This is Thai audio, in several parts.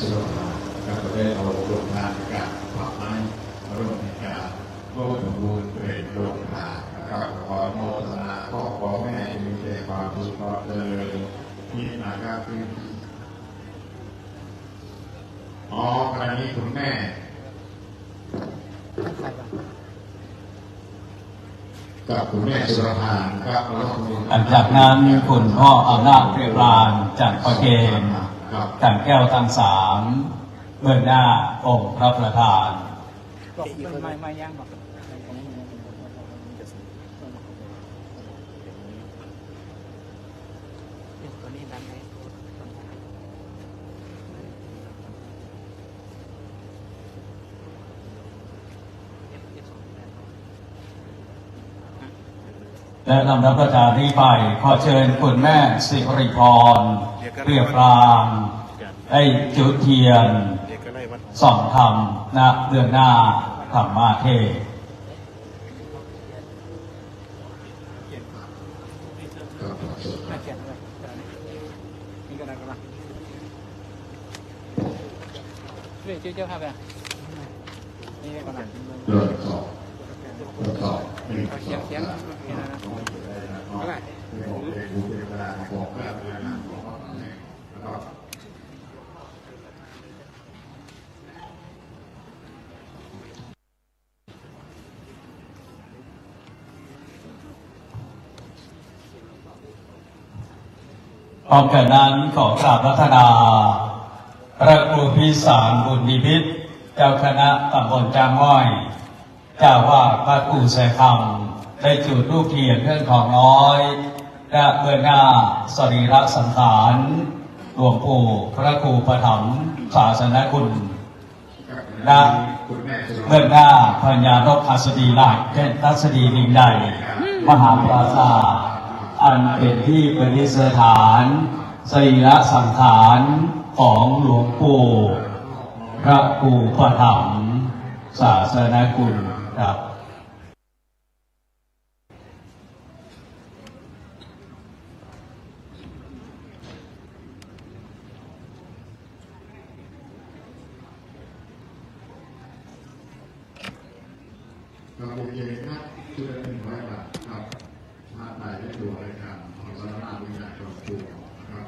สุรภาก็ได้เอาโรงงานการปรับไม้โรงงานร่วมสมบูรณ์เป็นโรงงานนะครับขอโมทนาพ่อขอแม่มีแต่ความสุขความเจริญที่นาการพื้นที่คราวนี้คุณแม่กับคุณแม่สุรภาครับหลังจากนั้นคุณพ่ออำนาจเรียบรานจากประเคนกันแก้วทั้งสามเบื้องหน้าองค์พระประธานไม่ย่างหรอกตัวนี้ดังไหมและลำดับประการนี้ไปขอเชิญคุณแม่สิริพรเรียบรางได้จุดเทียนส่องธรรมณเบื้องหน้าธรรมาเทศเจ้าภาพอ่ะนี่ก่อนนะเริ่มสอบเสียงเท่าไหร่พร้อมกันนั้นขอกราบรัตนาพระครูพิสารบุญนิพิษเจ้าคณะตำบลจางม้อยเจ้าวาดวัดกู่แสคำได้จุดธูปเทียนเพื่อนของน้อยและเบื้องหน้าสรีระสังขารหลวงปู่พระครูปฐมศาสนคุณและเบื้องหน้าพญานกหัสดีหลักเทพทัศดีลิงใดมหาปราสาทอันเป็นที่ประดิษฐานสรีระสังขารของหลวงปู่พระครูปฐมศาสนคุณครับเราโอเคครับช่วยเป็นร้อยบาทครับมาได้ได้ดูรายการของสารนาวิญญาณของครูนะครับ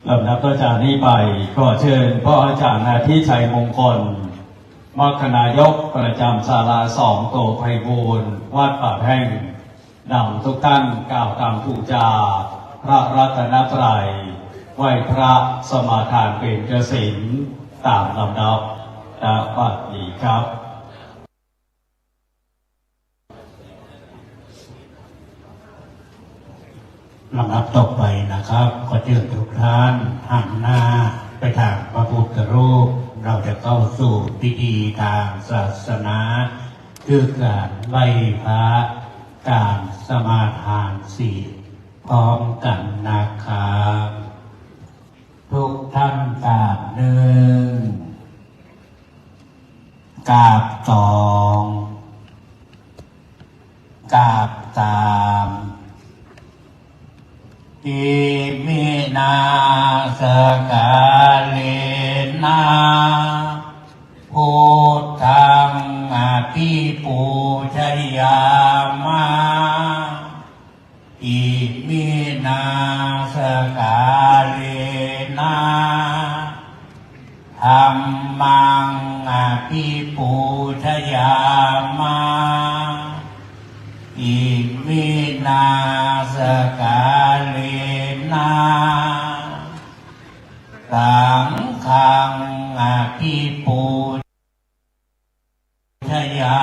ลำดับต่อจากนี้ไปก็เชิญพ่ออาจารย์อาทิชัยมงคลมรคนายกประจำศาลา2โตไพบูลย์วัดป่าแพ่งนำทุกท่านกล่าวคำบูชาพระรัตนตรัยไหว้พระสมาทานเป็นกสิณตามลำดับณบัดนี้ครับลำดับต่อไปนะครับขอเชิญทุกท่านหันหน้าไปทางพระพุทธรูปเราจะเข้าสู่พิธีทางศาสนาคือการไหว้พระการสมาทานศีลพร้อมกันนะครับทุกท่านกราบหนึ่งกราบสองกราบสามอิมินาสกาเลนะพุทธังอภิปูชยามะอิมินาสกาเลนะธัมมังอภิปูชยามะอิมินาสกาเลนะสังฆังอภิปูชยา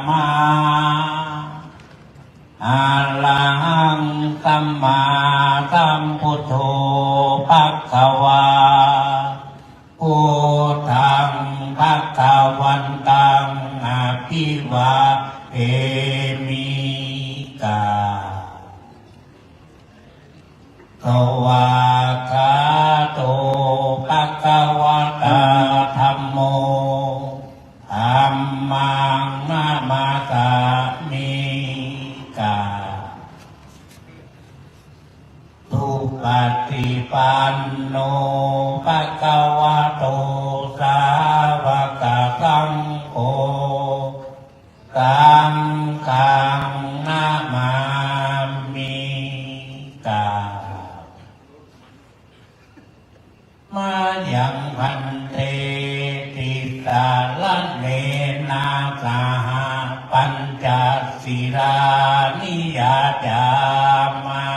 มะอะระหังสัมมาสัมพุทโธภควาพุทธังภควันตังอภิวา มิกาโตวาคาโตภะคะวะตาธัมโมธัมมังนามาสามิกาทุปฏิปันโนภะคะวะโตสาวกสังโฆสังฆังนามามิกามายังพันเตติสาลเนนาสหปัญจศีลานิยาจามา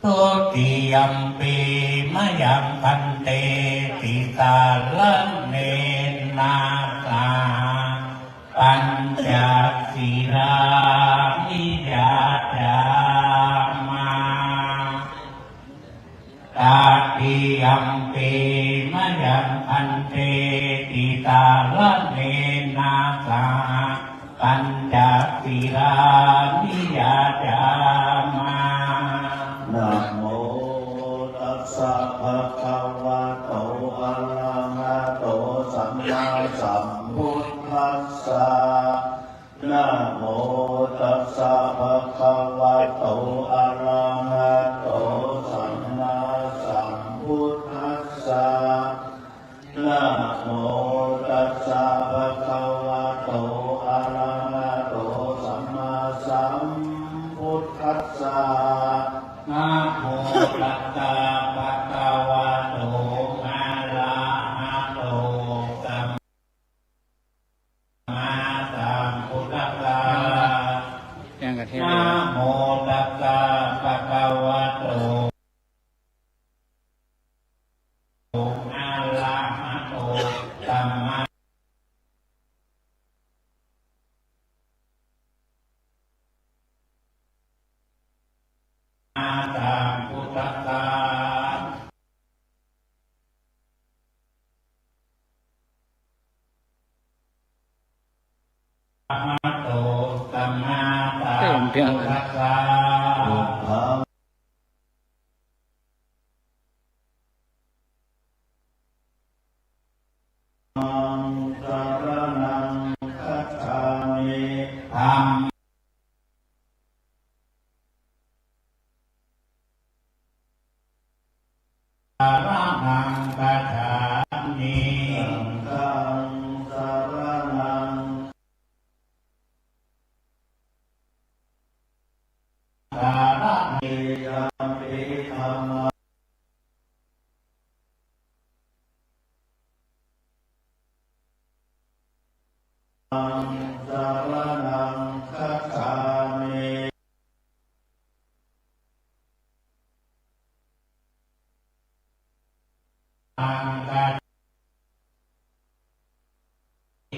ทุติยมปีมายังพันเตติสาลเนนาสหปัญจศีลานิยาจามาตาติยัมปีมะยังพันเตติตาละเนนาสาปัญจศีลานิยาจามานะโมตัสสะภะคะวะโตอะระหะโตสัมมาสัมพุทธัสสะนะโมตัสสะภะคะวะโตอะระหะโตสัมมาสัมพุทธัสสะนะโมตัสสะภะคะวะโตอะระหะโตสัมมาสัมพุทธัสสะนะโมตัสสะภะคะวะโตอะระหะโตสัมมาสัมพุทธัสสะนะโมตัสสะภะคะวะโตอะระหะโตสัมมาสัมพุทธัสสะอะระหะโตสัมมาสัมพุทธัสสะสรณังคัจฉามิธัมสรณังคัจฉามิสังฆังสรณังสารณิยัมปิธัมมังสรณังคัจฉามิอังกัจ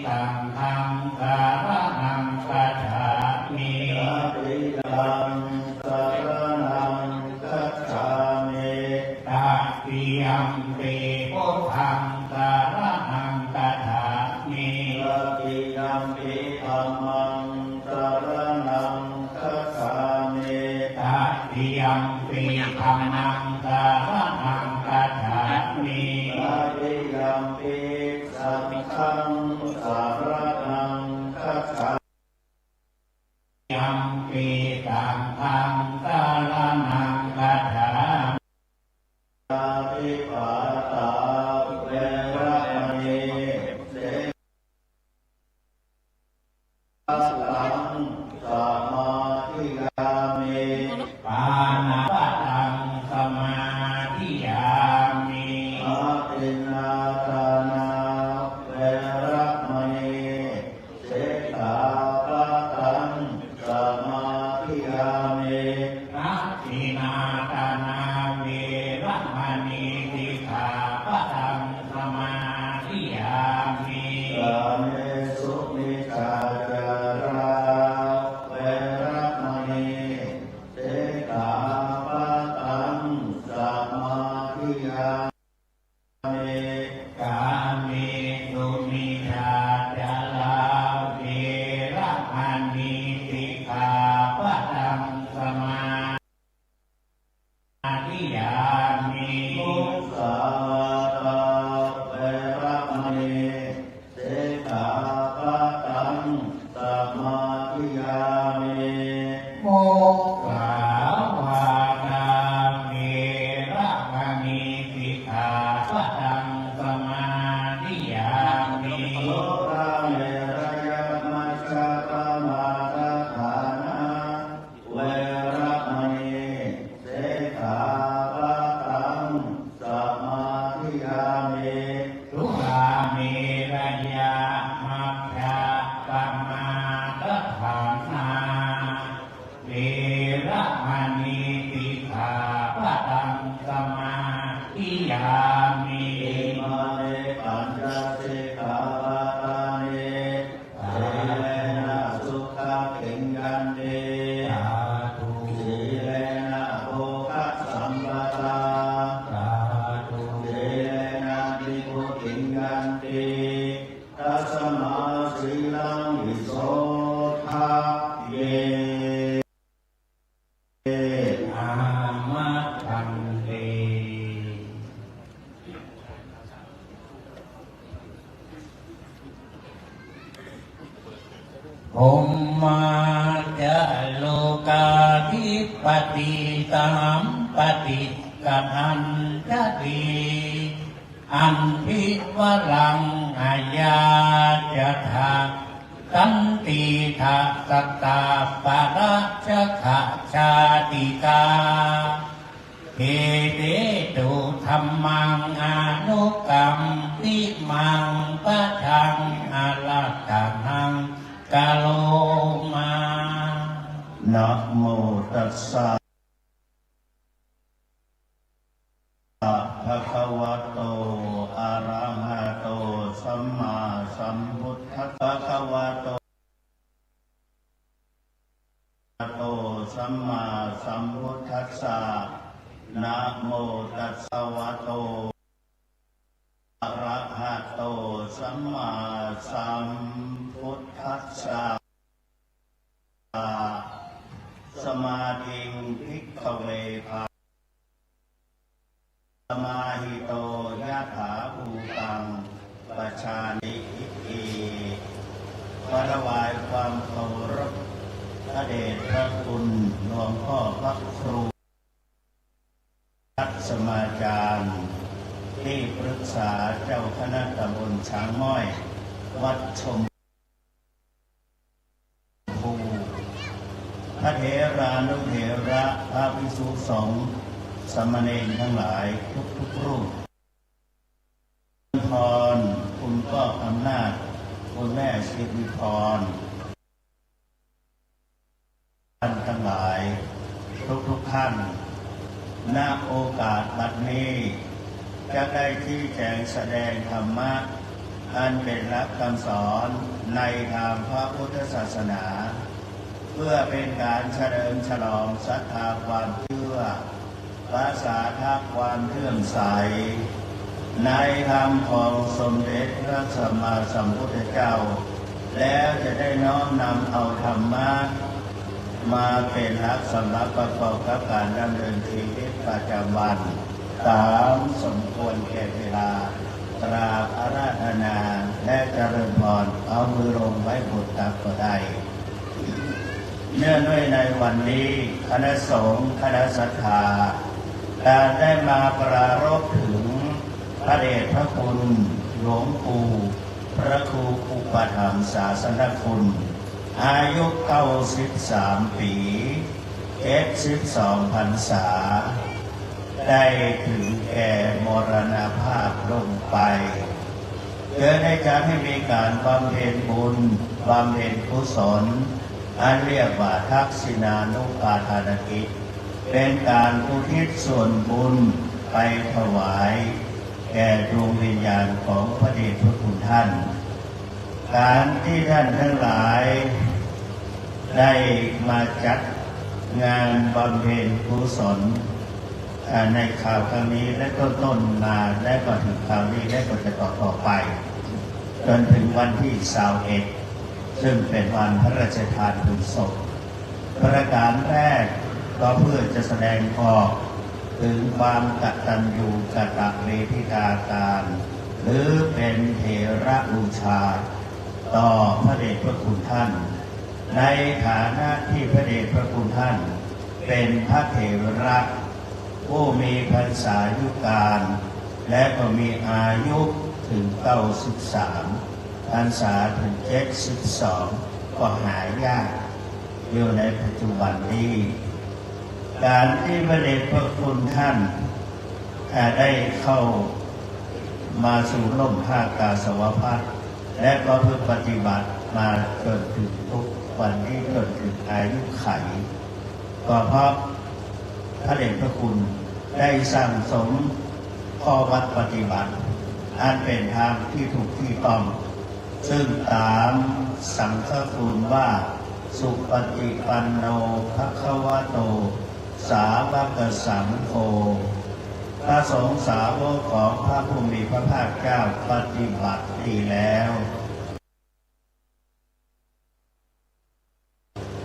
ตังธรรมสารนังคัจฉามิตติยังสรณังคัจฉามิตัตติยัมปิพุทธังสารนังคัจฉามิตัตติยัมปิธัมมังสรณังคัจฉามิตัตติยัมปิธัมมังสารนังคัจฉามิตัตติยัมปิสังฆังสารนังคัจฉามิยัมปิสังฆังสารนังคัจฉามิปฏิปาตาเวระมณีเสตังสมาธิยามิปานาปะตังสมาธิยามิอาตินนาทานาเวระมณีเสตาปะตังสมาธิยามิอาตินาทานาเวระมณีสิกขาปะตังสมาธิยามิกาเมสุมิจฉาจาราเวระมณีเสตาปะตังสมาธิยามิกาเมสุมิจฉาจาราเวระม ภูมิมาจะโลกาธิปติตามปฏิกันันทติอันพิวรังอาญาจะทาตันติทะสตตาปะระชะขะชาติกาเอเตตุธัมมังอนุกรรมติมังปะทังอลัตตนังกาโลมานะโมตัสสะภะคะวะโตอะระหะโตสัมมาสัมพุทธัสสะภะคะวะโตสัมมาสัมพุทธัสสะนะโมตัสสะวะโตอะระหะโตสัมมาสัมพุทธัสสะสมาธิงภิกขเวภาสมาหิโตยะถาภูตังปัจฉานิอิขอถวายความเคารพพระเดชพระคุณหลวงพ่อพระครูรัตสมาจารย์ที่ปรึกษาเจ้าคณะตำบลช้างม้อยวัดชมพูพระเถรานุเถระพระภิกษุสงฆ์สามเณรทั้งหลายทุกรูปพรคุณพ่ออำนาจคุณแม่สิริพรท่านทั้งหลายทุกท่านณโอกาสบัดนี้จะได้ที่แจงแสดงธรรมะอันเป็นหลักคำสอนในทางพระพุทธศาสนาเพื่อเป็นการเฉลิมฉลองศรัทธาความเชื่อภาษาทักความเลื่อมใสในธรรมของสมเด็จพระสัมมาสัมพุทธเจ้าแล้วจะได้น้อมนำเอาธรรมะมาเป็นหลักสำหรับประกอบกับการดำเนินชีวิตประจำวันตามสมควรแก่เวลากราบอาราธนาและเจริญพรเอามือลงไว้บนตักก็ได้เนื่องด้วยในวันนี้คณะสงฆ์คณะศรัทธาได้มาปรารภถึงพระเดชพระคุณหลวงปู่พระครูอุปถัมภ์ศาสนคุณอายุ93 ปี72 พรรษาได้ถึงแก่มรณภาพลงไปเพื่อในการให้มีการบำเพ็ญบุญบำเพ็ญกุศลอันเรียกว่าทักษิณานุปาทานกิจเป็นการอุทิศส่วนบุญไปถวายแก่ดวงวิญญาณของพระเดชพระคุณท่านการที่ท่านทั้งหลายได้มาจัดงานบำเพ็ญกุศลในข่าวครั้งนี้และต้นมาและก็ถึงคราวนี้และก็จะต่อไปจนถึงวันที่21ซึ่งเป็นวันพระราชทานเพลิงศพประการแรกก็เพื่อจะแสดงออกถึงความกตัญญูกตเวทิตาการหรือเป็นเถระบูชาต่อพระเดชพระคุณท่านในฐานะที่พระเดชพระคุณท่านเป็นพระเถระผู้มีพรรษายุการและก็มีอายุถึง93พรรษาถึง72ก็หายากอยู่ในปัจจุบันนี้การที่พระเดชพระคุณท่านได้เข้ามาสู่ร่มผ้ากาสาวพัสและก็เพื่อปฏิบัติมาจนถึงทุกวันที่จนถึงอายุไขก็เพราะพระเดชพระคุณได้สั่งสมข้อวัดปฏิบัติอันเป็นทางที่ถูกที่ต้องซึ่งตามสังฆคุณว่าสุปฏิปันโนภควโตสาวกสังโฆพระสงฆ์สาวกของพระผู้มีพระภาคเจ้าปฏิบัติดีแล้ว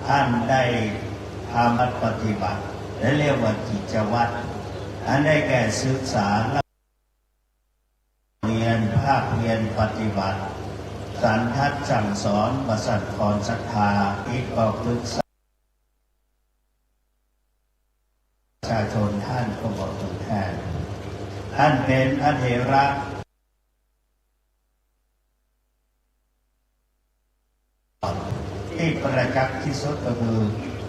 ท่านได้ทำปฏิบัติและเรียกว่ากิจวัตรอันได้แก่ศึกษาเรียนภาคเรียนปฏิบัติ สันทัดสั่งสอนประสัทคอนศรัทธาที่ก็ปรึกษาประชาชนท่านก็บอกตัวแทนท่านเป็นพระเถระที่ประจักษ์ที่สุดก็คือ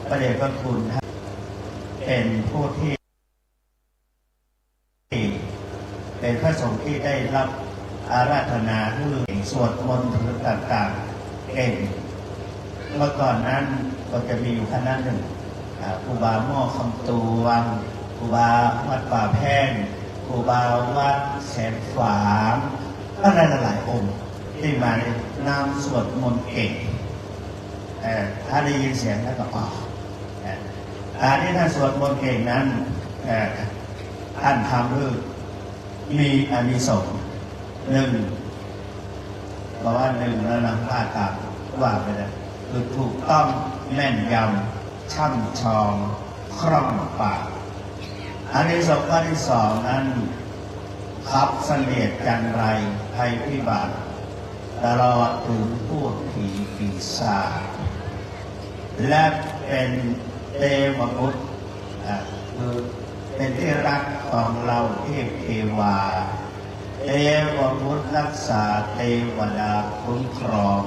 พระเดชพระคุณท่านเป็นผู้ที่เป็นพระสงฆ์ที่ได้รับอาราธนาผู้สวดมนต์ต่างๆเก่งเมื่อก่อนนั้นก็จะมีอยู่คณะหนึ่งครูบาหม้อคำตวงครูบาวัดป่าแพงครูบาวัดแสนฝางอะไรหลายองค์ที่มานำสวดมนต์เก่งถ้าได้ยินเสียงแล้วก็อ๋อที่ท่านสวดมนต์เก่งนั้นท่านทำด้วยมีอานิสงส์หนึ่งเพราะว่าหนึ่งแล้วนำผ้าตามว่าไปเลยคือถูกต้องแม่นยำช่ำชองคล่องปากอานิสงส์ข้อที่สองนั้นขับเสนียดจันไรภัยพิบัติตลอดถึงพูดผีปีศาจและเป็นเทวบุตรคือเป็นที่รักของเราเทพเทวาเทวบุตรรักษาเทวดาคุ้มครอง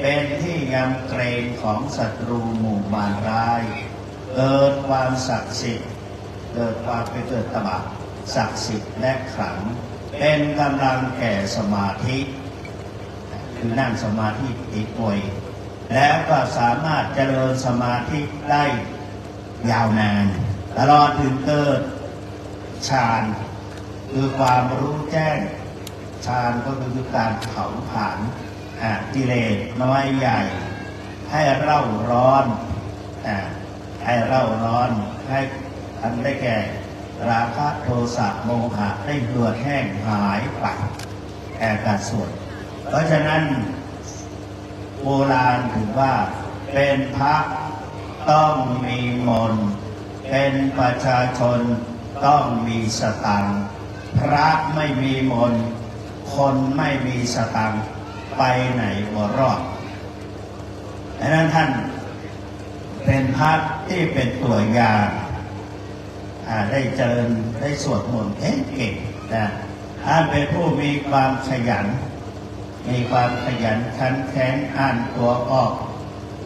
เป็นที่ยำเกรงของศัตรูหมู่มารร้ายเกิดความศักดิ์สิทธิ์เกิดความไปเกิดตบะศักดิ์สิทธิ์และขลังเป็นกำลังแก่สมาธิคือนั่งสมาธิติดป่วยแล้วก็สามารถเจริญสมาธิได้ยาวนานตลอดถึงเกิดฌานคือความรู้แจ้งฌานก็คือการเผาผลาญกิเลสน้อยใหญ่ให้เร่าร้อนให้เร่าร้อนให้อันได้แก่ราคะโทสะโมหะได้เหือดแห้งหายไปการสวดเพราะฉะนั้นโบราณถือว่าเป็นพระต้องมีมนต์เป็นประชาชนต้องมีสตังค์พระไม่มีมนต์คนไม่มีสตังค์ไปไหนบ่รอดดังนั้นท่านเป็นพระที่เป็นตัวอย่างได้เจริญได้สวดมนต์เก่งนะท่านเป็นผู้มีความขยันมีความขยันขันแข็งอ่านตัวออก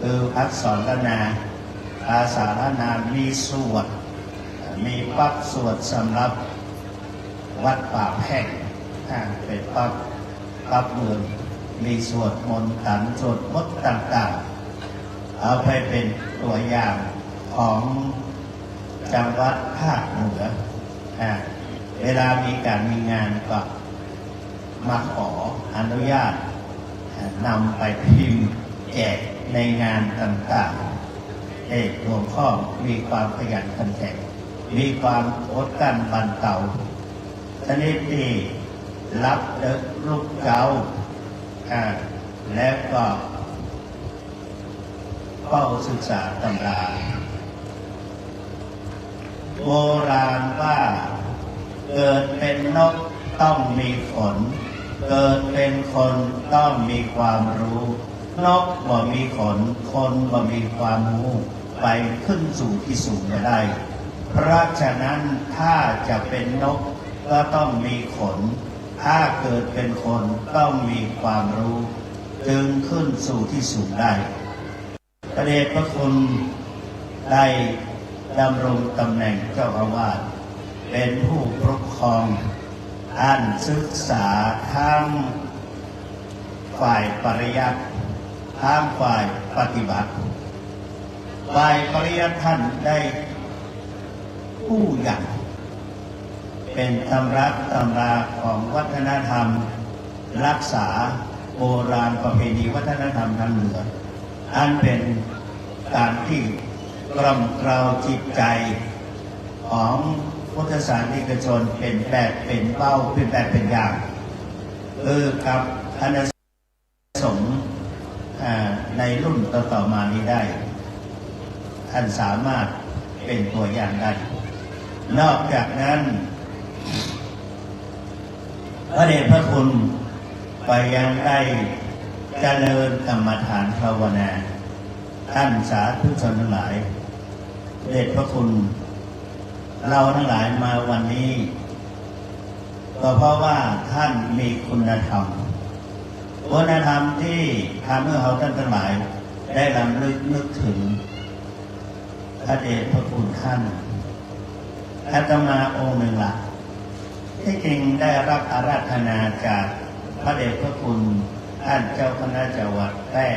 คืออักษรนาภาษาละนามมีสวดมีปั๊บสวดสำหรับวัดป่าแพงเป็นปั๊บเมืองมีสวดมนต์ขันสวดมนต์ต่างๆเอาไปเป็นตัวอย่างของจังหวัดภาคเหนือเวลามีการมีงานก็มาขออนุญาตนำไปพิมพ์แจกในงานต่างๆหลวงพ่อมีความขยันขันแข็งมีความอดกลั้นบันเตาชนิดที่รับลูกเจ้าและก็เฝ้าศึกษาตำราโบราณว่าเกิดเป็นนกต้องมีขนเกิดเป็นคนต้องมีความรู้นกบ่มีขนคนบ่มีความรู้ไปขึ้นสู่ที่สูงไม่ได้เพราะฉะนั้นถ้าจะเป็นนกก็ต้องมีขนถ้าเกิดเป็นคนต้องมีความรู้จึงขึ้นสู่ที่สูงได้พระเดชพระคุณได้ดำรงตำแหน่งเจ้าอาวาสเป็นผู้ปกครองท่านศึกษาทั้งฝ่ายปริยัติทั้งฝ่ายปฏิบัติฝ่ายปริยัติท่านได้ผู้อย่างเป็นตำรับตำราของวัฒนธรรมรักษาโบราณประเพณีวัฒนธรรมทางเหนืออันเป็นการที่กล่อมเกลาจิตใจของพุทธศาสนิกชนเป็นแบบเป็นเป้าเป็นแบบเป็นอย่างกับคณะสงฆ์ในรุ่นต่อมานี้ได้ท่านสามารถเป็นตัวอย่างได้นอกจากนั้นพระเดชพระคุณไปยังได้ เจริญกรรมฐานภาวนาท่านสาธุชนทั้งหลายเดชพระคุณเราทั้งหลายมาวันนี้ก็เพราะว่าท่านมีคุณธรรมที่ทำให้เราท่านทั้งหลายได้รำลึกนึกถึงพระเดชพระคุณท่านอาตมาองค์หนึ่งละที่จริงได้รับอาราธนาจากพระเดชพระคุณท่านเจ้าคณะจังหวัดแพร่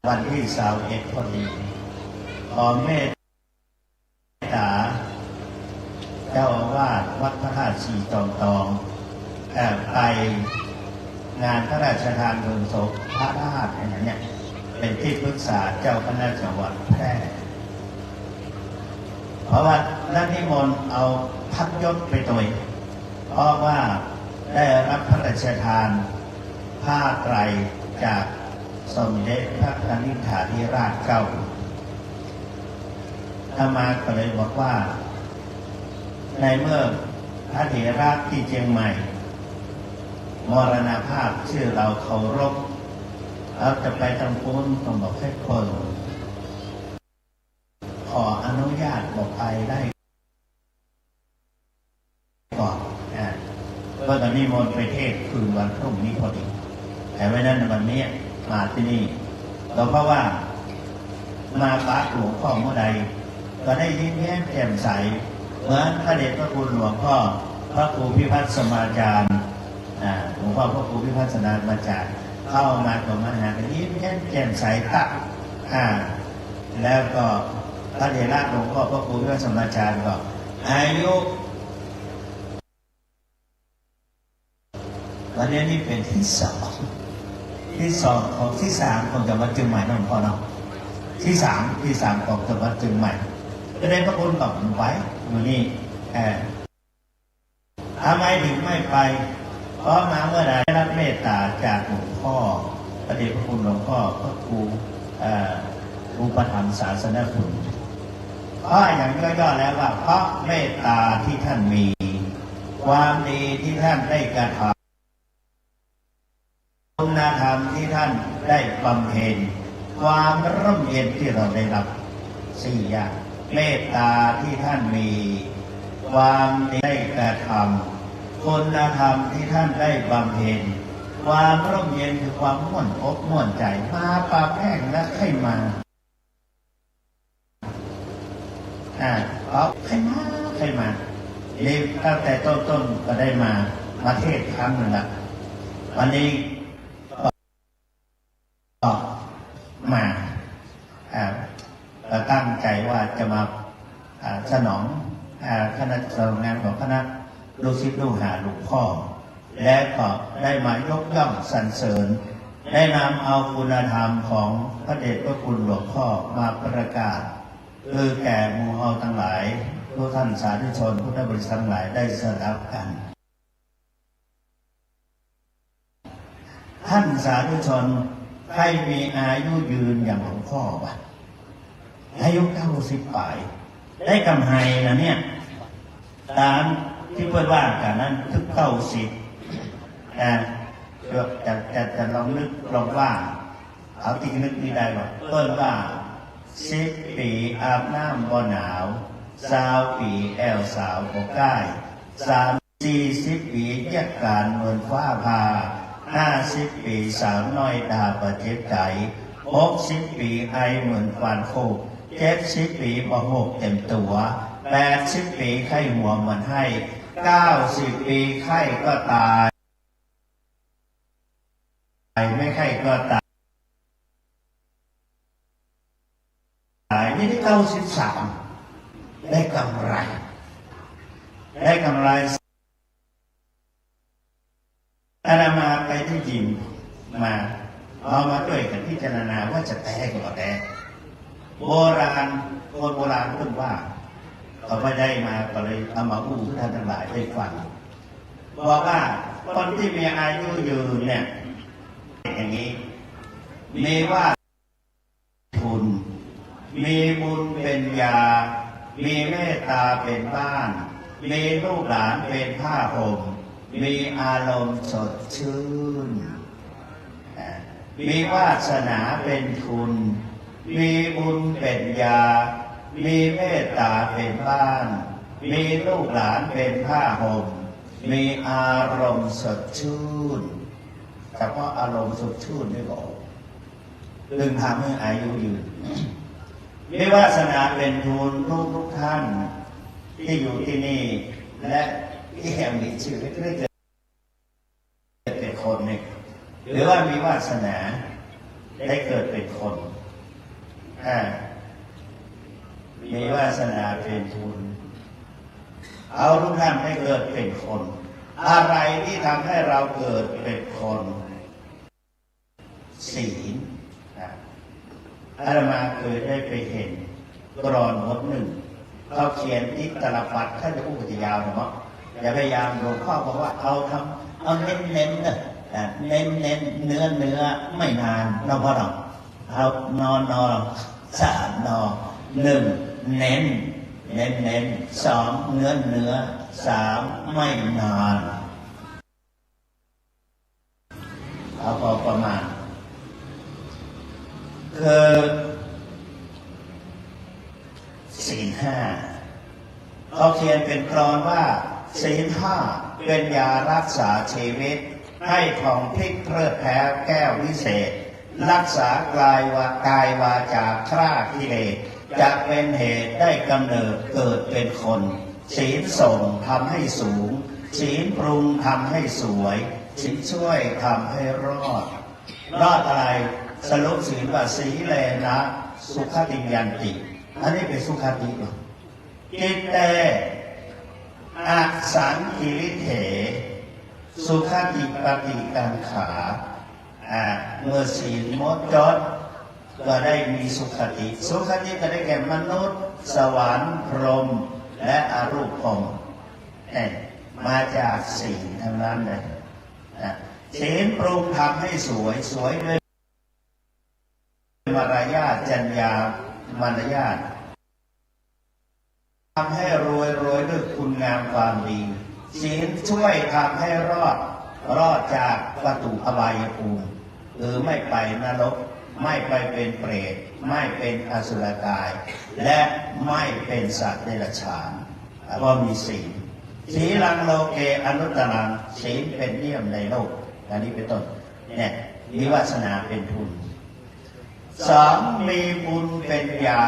วันที่21พอดีขอเมตตาเจ้าอาวาสวัดพระธาตุสีจอมทองไปงานพระราชทานเพลิงศพพระธาตุอย่างนี้เป็นที่ปรึกษาเจ้าคณะจังหวัดแพร่เพราะว่าท่านนิมนต์เอาพัดยศไปตัวเพราะว่าได้รับพระราชทานผ้าไตรจากสมเด็จพระนิธิาธิราชเจ้าอามาก็เลยบอกว่าในเมื่อพระเถระที่เชียงใหม่มรณภาพชื่อเราเคารพเราจะไปทำบุญต้องบอกให้คนขออนุญาตบอกไปได้ก่อนก็ตอนนี้มนต์ไปเทศคืนวันพรุ่งนี้พอดีแต่ไม่นั้นวันนี้มาที่นี่ก็เพราะว่ามาปะหลวงพ่อเมื่อใดก็ได้ยิ้มแย้มแจ่มใสเหมือนพระเดชพระคุณหลวงพ่อพระครูพิพัฒน์สมาจารย์หลวงพ่อพระครูพิพัฒน์สมาจารย์เข้ามาตรงมาหากันยิ้มแย้มแจ่มใสตักแล้วก็พระเดชหลวงพ่อพระครูพิพัฒน์สมาจารย์ก็อายุวันนี้นี่เป็นที่สองของที่สามของจังหวัดเชียงใหม่น้องพ่อเนาะที่สามของจังหวัดเชียงใหม่ก็ได้พระคุณบอกไว้วันนี้ทำไมถึงไม่ไปเพราะมาเมื่อใดได้รับเมตตาจากหลวงพ่อพระเดชพระคุณหลวงพ่อพระครูอุปถัมภ์ศาสนคุณเพราะอย่างย่อๆแล้วว่าเพราะเมตตาที่ท่านมีความดีที่ท่านได้กระทำคุณธรรมที่ท่านได้บำเพ็ญความร่มเย็นที่เราได้รับ4 อย่างเมตตาที่ท่านมีความดีได้กระทำคุณธรรมที่ท่านได้บำเพ็ญความร่มเย็นคือความม่วนอกม่วนใจมาปากแห้งและให้มาเอาให้มานี่ตั้งแต่ต้นก็ได้มาเทศครั้งหนึ่งละวันนี้ก็มาตั้งใจว่าจะมาสนองคณะสำนักงานของคณะลูกศิษย์ลูกหาหลวงพ่อและก็ได้มายกย่องสรรเสริญได้นำเอาคุณธรรมของพระเดชพระคุณหลวงพ่อมาประกาศคือแก่หมู่เฮาทั้งหลายทุกท่านสาธุชนพุทธบริษัททั้งหลายได้สดับกันท่านสาธุชนให้มีอายุยืนอย่างหลวงพ่อวะอายุ90 ปีได้กำไรนะเนี่ยตามที่เพื่อนว่ากันนั้นถึง90จะลองนึกลองว่าเอาที่นึกนี่ได้หรอเพื่อนว่า10 ปีอาบน้ำบ่หนาว20 ปีแอวสาวบ่ใกล้40 ปีแยกการเมืองฟ้าพา50 ปีสาวน้อยดาประเจ็บใจ60 ปีไอเหมือนควานโคก70 ปีบ่หกเต็มตัว80 ปีไข้หัวมันให้90 ปีไข้ก็ตายไม่ไข้ก็ตายนี่ที่93ได้กำไรอาณามาไปที่ยิมมาเอามาด้วยกันพิจารณาว่าจะแตกหรือไม่แตกคนโบราณพูดว่าเขาไม่ได้มาก็เลยเอามาอู้ทุกท่านทั้งหลายได้ฟังบอกว่าคนที่มีอายุยืนเนี่ยอย่างนี้มีว่าทุนมีบุญเป็นยามีเมตตาเป็นบ้านมีลูกหลานเป็นผ้าห่ม มีอารมณ์สดชื่นมีวาสนาเป็นทุนมีบุญเป็นยามีเมตตาเป็นบ้านมีลูกหลานเป็นผ้าห่มมีอารมณ์สดชื่นเฉพาะอารมณ์สดชื่นไม่บอกจึงทำให้อายุยืนมีวาสนาเป็นทุนทุกท่านที่อยู่ที่นี่และที่ยังมีชีวิตได้เกิดเป็นคนเนี่ยหรือว่ามีวาสนาได้เกิดเป็นคนมีวาสนาเป็นทุนเอาทุกท่านได้เกิดเป็นคนอะไรที่ทำให้เราเกิดเป็นคนศีลอาตมาเคยได้ไปเห็นกรอนบทหนึ่งเขาเขียนที่ตลับปัดถ้าจะพูดจะยาวหน่อยอย่าพยายามหลวงพ่อบอกว่าเอาเน้นนะเน้นเนื้อไม่นานเราพอหรอกเอานอนสามนอหนึ่งเน้นสองเนื้อสามไม่นานเอาพอประมาณคือศีลห้าเขาเขียนเป็นกลอนว่าศีลห้าเป็นยารักษาชีวิตให้ของพลิกเพลิดแพ้แก้ววิเศษรักษากายวาจาคร่ากิเลสจะเป็นเหตุได้กำเนิดเกิดเป็นคนศีลส่งทำให้สูงศีลปรุงทำให้สวยศีลช่วยทำให้รอดอะไรสรุปศีลว่าสีเลนะสุขติยันติอันนี้เป็นสุขติหรอกิเตอสังกิริเถสุขติปฏิกังขาเมื่อศีลหมดจดก็ได้มีสุขติก็ได้แก่มนุษย์สวรรค์พรหมและอรูปพรหมมาจากศีลทั้งนั้นเลยศีลปรุงทำให้สวยด้วยมารยาทจรรยามารยาททำให้รวยด้วยคุณงามความดีศีลช่วยทำให้รอดจากประตูอบายภูมิไม่ไปนรกไม่ไปเป็นเปรตไม่เป็นอสุรกายและไม่เป็นสัตว์เดรัจฉานเพราะมีศีลศีลังโลเกอนุตตรังศีลเป็นเยี่ยมในโลกอันนี้เป็นต้นเนี่ยมีวาสนาเป็นทุนสองมีบุญเป็นยา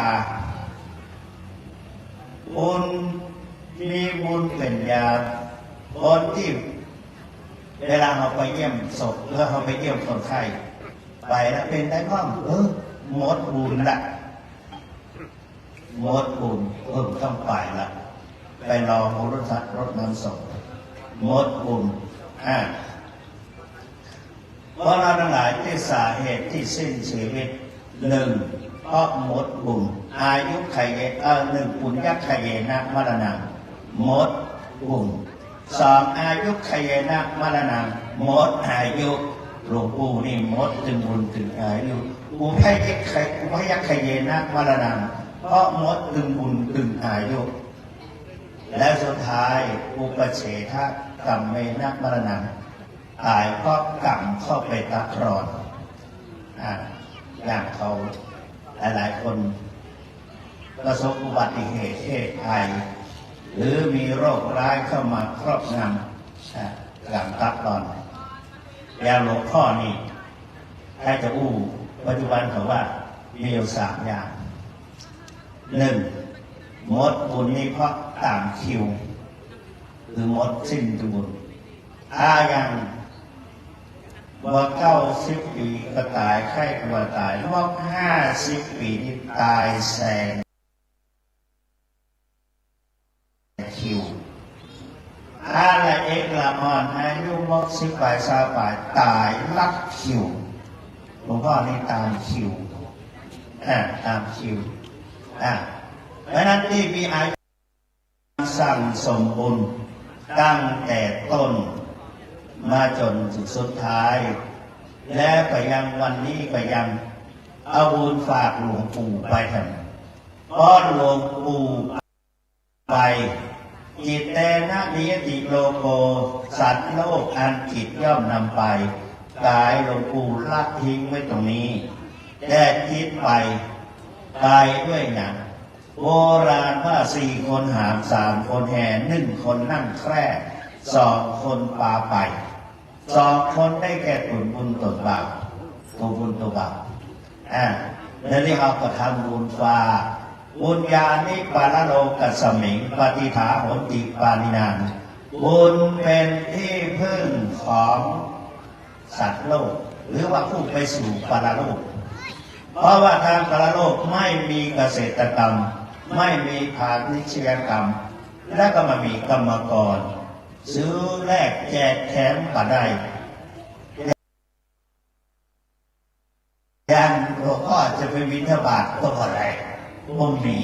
มีบุญเป็นยาคนที่เวลาเราไปเยี่ยมศพหรือเราไปเยี่ยมคนไข้ไปแล้วเป็นได้บ้างหมดบุญละหมดบุญต้องไปละไปรอรถน้ำศพหมดบุญเพราะเราทั้งหลายที่สาเหตุที่สิ้นชีวิตหนึ่งเพราะหมดบุญอายุขยหนึ่งปุญญขยนะมรณะหมดบุญสองอายุขยนะมรณะหมดอายุหลวงปู่นี่หมดถึงบุญถึงอายุอุพยัคขยนะมรณะเพราะหมดถึงบุญถึงอายุและสุดท้ายอุปเฉทะกรรมเมนะมรณะตายเพราะกรรมเข้าไปตัดรอนอย่างเขาหลายคนประสบอุบัติเหตุภัยหรือมีโรคร้ายเข้ามาครอบงำหลังตัดรอนอย่างหลวงพ่อนี่ถ้าจะปัจจุบันเขาว่ามีอยู่3 อย่างหนึ่งหมดบุญนี้เพราะตามคิวคือหมดสิ้นบุญอย่าง90 ปีก็ตายไข้ก็ตาย50 ปีนี่ตายแซงคิวอะไรเอกละอ่อนอายุ60 ปลาย20 ปลายตายลัดคิวหลวงพ่อนี่ตามคิวตามคิวเพราะนั้นที่มีอายุสั่งสมบุญตั้งแต่ต้นมาจนถึงสุดท้ายและก็ยังวันนี้ก็ยังเอาบุญฝากหลวงปู่ไปทำเพราะหลวงปู่ไป จิตเตนะนิยติโลโกสัตว์โลกอันจิตย่อมนำไปกายหลวงปู่ละทิ้งไว้ตรงนี้แต่จิตไปกายด้วยหนังโบราณว่า4 คนหาม3 คนแห่1 คนนั่งแคร่2 คนปาไป2 คนได้แก่ตุนบุญตนบาปตัวบุญตัวบาปแล้วนี่เขาก็ทำบุญฟ้าบุญญาณิปาลโลกัสมิงปฏิภาโหติปานินานบุญเป็นที่พึ่งของสัตว์โลกหรือว่าผู้ไปสู่ปรโลกเพราะว่าทางปรโลกไม่มีเกษตรกรรมไม่มีพาณิชยกรรมและก็มามีกรรมกรซื้อแลกแจกแถมก็ได้ยันหลวงพ่อจะไปบิณฑบาตก็พอได้บุญหนี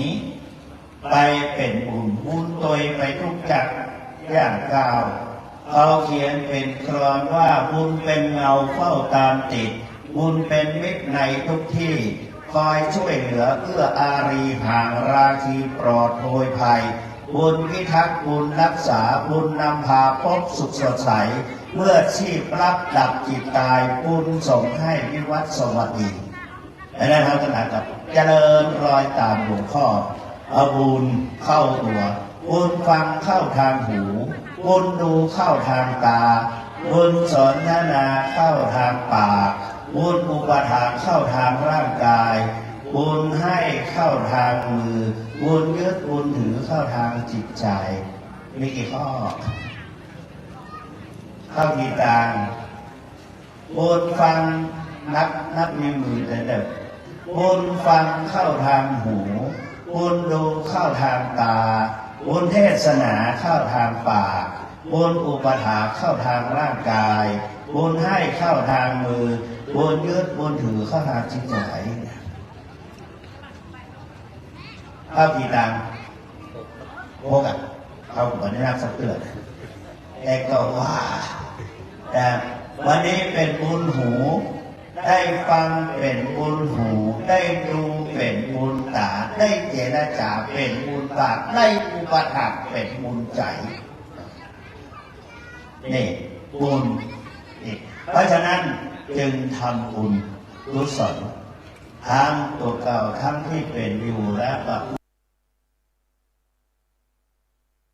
ไปเป็นบุญบุญโดยไปทุกจักย่างก้าวเขาเขียนเป็นกลอนว่าบุญเป็นเงาเฝ้าตามติดบุญเป็นมิตรในทุกที่คอยช่วยเหลือเอื้ออารีห่างราคีปลอดโดยภัยบุญพิทักษ์บุญรักษาบุญนำพาพบสุขสดใสเมื่อชีพรับดับจิตตายบุญส่งให้วิวัฒน์สวัสดีและนั้นเขาขนาดกับเจริญรอยตามหลวงพ่อเอาบุญเข้าตัวบุญฟังเข้าทางหูบุญดูเข้าทางตาบุญสนทนาเข้าทางปากบุญอุปถากเข้าทางร่างกายบุญให้เข้าทางมือบุญยึดบุญถือเข้าทางจิตใจมีกี่ข้อเข้ากี่ทางบุญฟังนับมีมือแต่เด็กบุญฟังเข้าทางหูบุญดูเข้าทางตาบุญเทศนาเข้าทางปากบุญอุปถากเข้าทางร่างกายบุญให้เข้าทางมือบุญยึดบุญถือเข้าทางจิตใจเข้ากี่ทางโอ้กะเข้าก่อนได้รับสักเตือนแต่ก็ว่าแต่วันนี้เป็นบุญหูได้ฟังเป็นบุญหูได้ดูเป็นบุญตาได้เจรจาเป็นบุญปากได้อุปถากเป็นบุญใจนี่บุญนี่เพราะฉะนั้นจึงทำบุญกุศลทั้งตัวเก่าทั้งที่เป็นอยู่และก็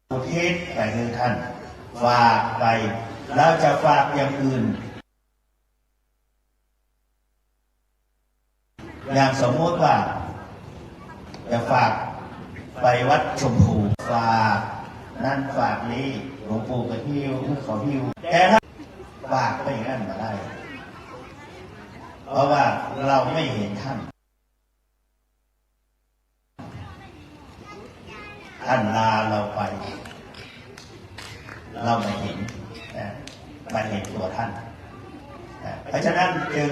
อุทิศไปให้ท่านฝากไปแล้วจะฝากอย่างอื่นอย่างสมมติว่าจะฝากไปวัดชมพูฝากนั่นฝากนี้หลวงปู่กับฮิวขอฮิวแต่ถ้าฝากไปอย่างนั้นมาได้เพราะว่าเราไม่เห็นท่านลาเราไปเราไม่เห็นมาเห็นตัวท่านเพราะฉะนั้นจึง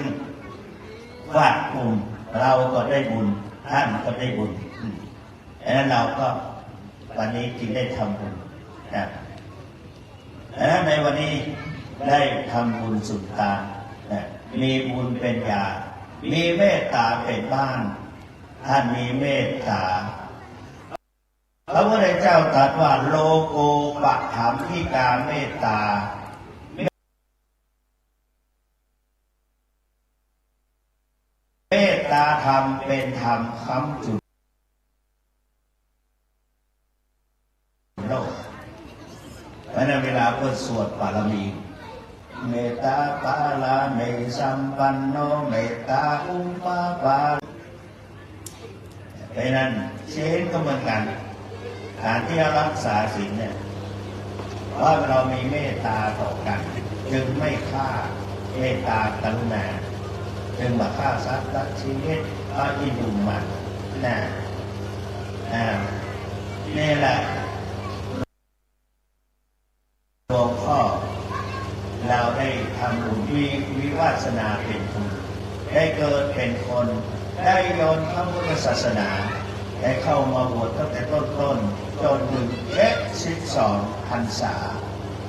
ฝากบุญเราก็ได้บุญท่านก็ได้บุญดังนั้นเราก็วันนี้จึงได้ทำบุญดังนั้นในวันนี้ได้ทำบุญสุดตามีบุญเป็นยามีเมตตาเป็นบ้านท่านมีเมตตาพระพุทธเจ้าตรัสว่าโลโกปะถามที่กาเมตตาเมตตาธรรมเป็นธรรมค้ำจุดโลกเพราะนั้นเวลาเพื่อสวดปารมีเมตตาปาลาเมสัมปันโนเมตตาอุปปาเพราะนั้นศีลก็เหมือนกันการที่เรารักษาศีลเนี่ยว่าเรามีเมตตาต่อกันจึงไม่ฆ่าเมตตากรุณาจึงมาฆ่าสัตว์ตัดชีวิตก็อินดุมันนี่แหละหลวงพ่อเราได้ทำบุญวิวาสนาเป็นบุญได้เกิดเป็นคนได้ยนพระพุทธศาสนาได้เข้ามาบวชตั้งแต่ต้นจนถึง12 พรรษา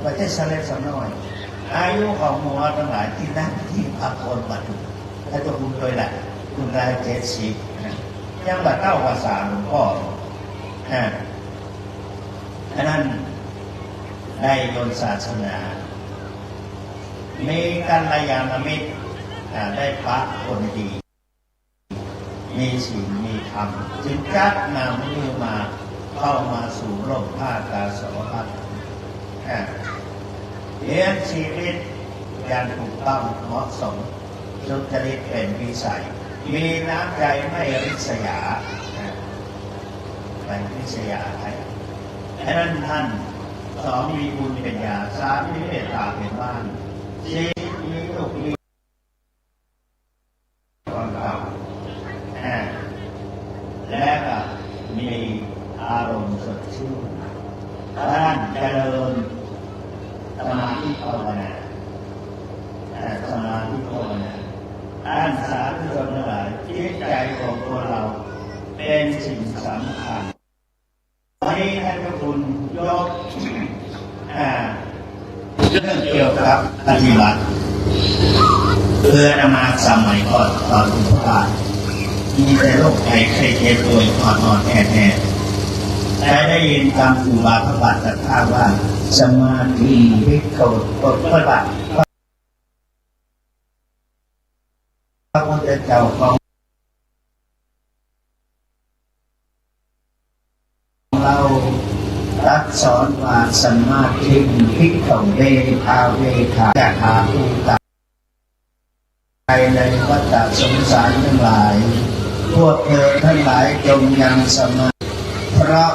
ประเทศเล็กสน้อยอายุของหมู่ทั้งหลายที่นั่งที่พักคนบัดนี้ถ้าตัวคุณโดยแหละคุณได้70ยังบัดเต้าภาษาหลวงพ่ออันนั้น ได้ยนศาสนา มีกัลยาณมิตรได้พระคนดี มีศีลมีธรรมจึงจัดนำมือมาเข้ามาสู่ร่มผ้ากาสาวพัดเลี้ยงชีวิตอย่างถูกต้องเหมาะสมสุจริตเป็นวิสัยมีน้ำใจไม่ริษยาไม่ริษยาใครฉะนั้นท่านสองมีบุญเป็นยาสามมีเมตตาเป็นบ้านสี่มีลูกมีความเก่าและก็มีอารมณ์สดชื่นท่านเจริญสมาธิภาวนาสมาธิภาวนาท่านสาธุชนทั้งหลายจิตใจของตัวเราเป็นสิ่งสำคัญวันนี้ท่านพระคุณยกเรื่องเกี่ยวกับปฏิบัติเพื่อนมาสมัยก่อนตอนที่พระมีแต่โรคภัยไข้เจ็บป่วยนอนแน่ๆแต่ได้ยินคำครูบาพระบาทตรัสว่าสมาธิวิโกตปฏิบัติพระพุทธเจ้าของเรารักสอนว่าสมาธิวิโกเวทาเวทาจะหาภูตาในวัฏสงสารทั้งหลายพวกเธอทั้งหลายจงยังสมาธิเพราะ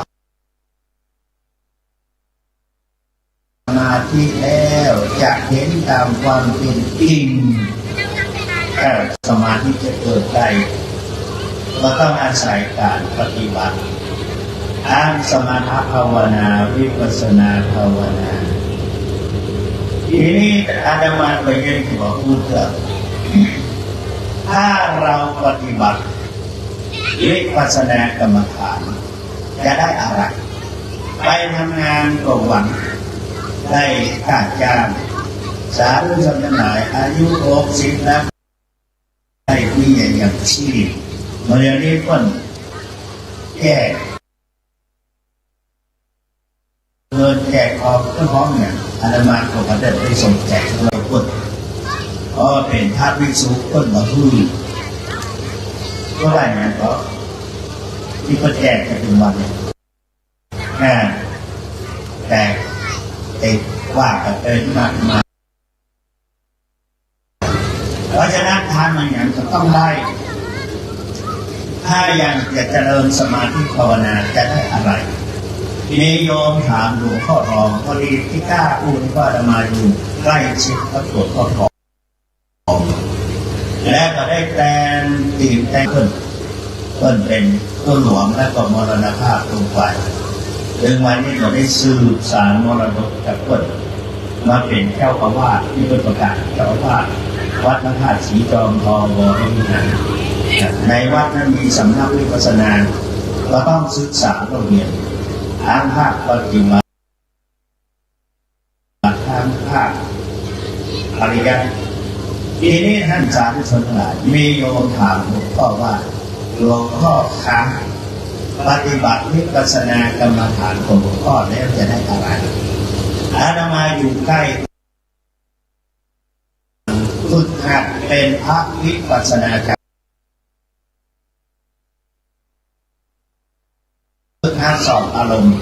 สมาธิแล้วจะเห็นตามความเป็นจริงสมาธิจะเกิดได้ก็ต้องอาศัยการปฏิบัติทั้งสมถภาวนาวิปัสสนาภาวนาทีนี้อาตมาไปเรียนบอกพูดเถอะถ้าเราปฏิบัติวิปัสสนากรรมฐานจะได้อะไรไปทำงานก็หวังได้ค่าจ้างสาธุชนทั้งหลายอายุ60แล้วได้ที่อย่างชีพเมื่อนี้คนแก่เงินแจกออกก็พร้อมเนี่ยอาตมาก็มาได้ไปส่งแจกเราคนก็เป็นพระภิกษุคนบางทีก็ได้ไงก็ที่เขาแจกกันเป็นวันแต่ติดว่ากันเป็นมากมายเพราะฉะนั้นทานมันอย่างจะต้องได้ถ้ายังจะเจริญสมาธิภาวนาจะได้อะไรมีโยมถามหลวงพ่อทองพอดีที่กล้าพูดว่าจะมาอยู่ใกล้ชิดพระโสดพ่อทองและก็ได้แปลงตีมแต่งขึ้นเป็นตัวหลวงและก็มรณภาพลงไปถึงวันนี้เราได้สืบสารมรดกจากคนมาเป็นเจ้าอาวาสที่เป็นประกาศเจ้าอาวาสวัดพระธาตุสีจอมทองวรวิหารในวัดนั้นมีสำนักวิปัสสนาก็ต้องศึกษาเราเรียนทางภาคปฏิบัติทางภาคอริยทีนี้ท่านสาธุชนทั้งหลายมีโยมถามหลวงพ่อว่าหลวงพ่อค้างปฏิบัติวิปัสสนากรรมฐานของหลวงพ่อแล้วจะได้อะไรอาตมาอยู่ใกล้ฝึกหัดเป็นพระวิปัสสนากรรมฝึกหัดสอบอารมณ์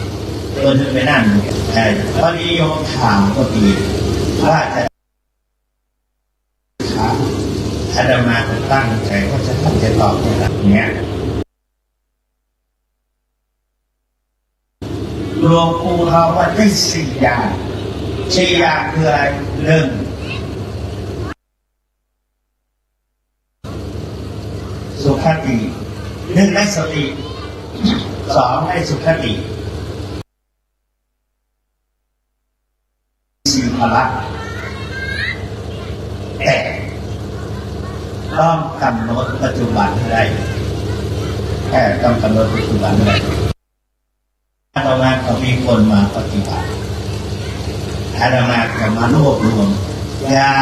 จนไปนั่งพอดีโยมถามก็ดีว่าจะถามอาตมาตั้งใจว่าจะตอบแบบนี้หลวงปู่เราว่าได้4 อย่างคืออะไร1สุขติ1ได้สติ2ได้สุขติ4พละแต่ต้องกำหนดปัจจุบันให้ได้ต้องกำหนดปัจจุบันให้ได้ตรงนั้นเขามีคนมาปฏิบัติอาตมาจะมารวบรวมยา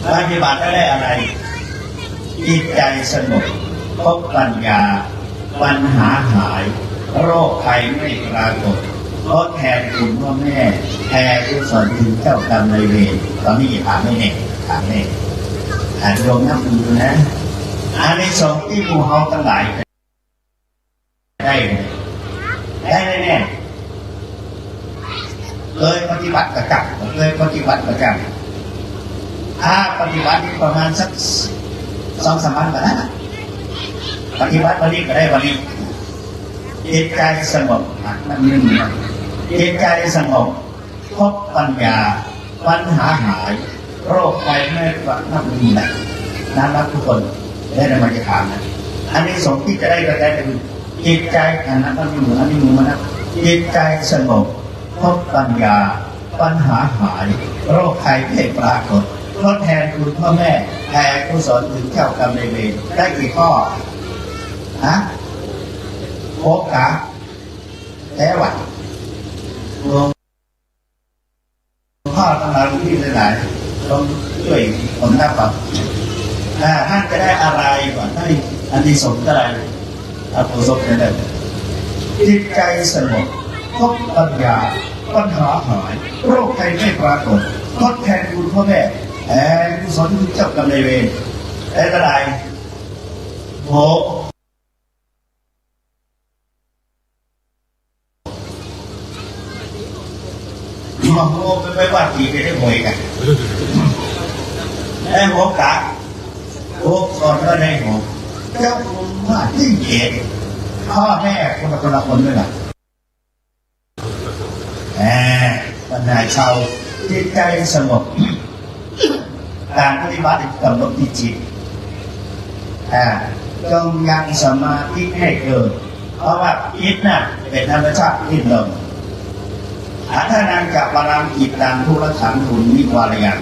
ปฏิบัติได้อะไรจิตใจสงบพบปัญญาปัญหาหายค โรคภัยไม่ปรากฏทดแทนคุณพ่อแม่แผ่กุศลถึงเจ้ากรรมนายเวรตอนนี้อย่าถามไม่แน่ถามแน่ถามโยมนับมือนะอานิสงส์ที่หมู่เฮาทั้งหลายได้แน่เคยปฏิบัติประจำเคยปฏิบัติประจำถ้าปฏิบัติประมาณสัก2-3 วันก็ได้ปฏิบัติวันนี้ก็ได้วันนี้จิตใจสงบนั่นนึงจิตใจสงบพบปัญญาปัญหาหายโรคภัยไม่กลับนับมีแหละน่ารักทุกคนได้มาจะถามนะอันนี้สมที่จะได้กระจายเป็นจิตใจอันนั้นมันมีอันนี้มือมันนะจิตใจสงบพบปัญญาปัญหาหายโรคภัยไม่ปรากฏทดแทนคุณพ่อแม่แผ่กุศลถึงเจ้ากรรมนายเวรได้กี่ข้อฮะโอกาสแต่ว่าหลวงพ่อทั้งหลายที่หลายๆต้องช่วยผมนะครับท่านจะได้อะไรก่อนได้อานิสงส์อะไรอาภุศกได้จิตใจสงบพบปัญญาปัญหาหายโรคภัยไม่ปรากฏทดแทนคุณพ่อแม่แผ่กุศลถึงเจ้ากรรมนายเวรได้อะไรโหมองโง่ไปว่าผีไปได้หวยกันไอ้หัวกะหัวก่อนก็ได้หัวเจ้าคุณว่าที่เกียรติพ่อแม่คนละคนด้วยล่ะปัญหาชาวจิตใจสงบการปฏิบัติกำหนดที่จิตจงยังสมาธิให้เกิดเพราะว่าจิตน่ะเป็นธรรมชาติที่ลมอาทานังกับปรังจิตตังทุรขังทุนวิวารยัง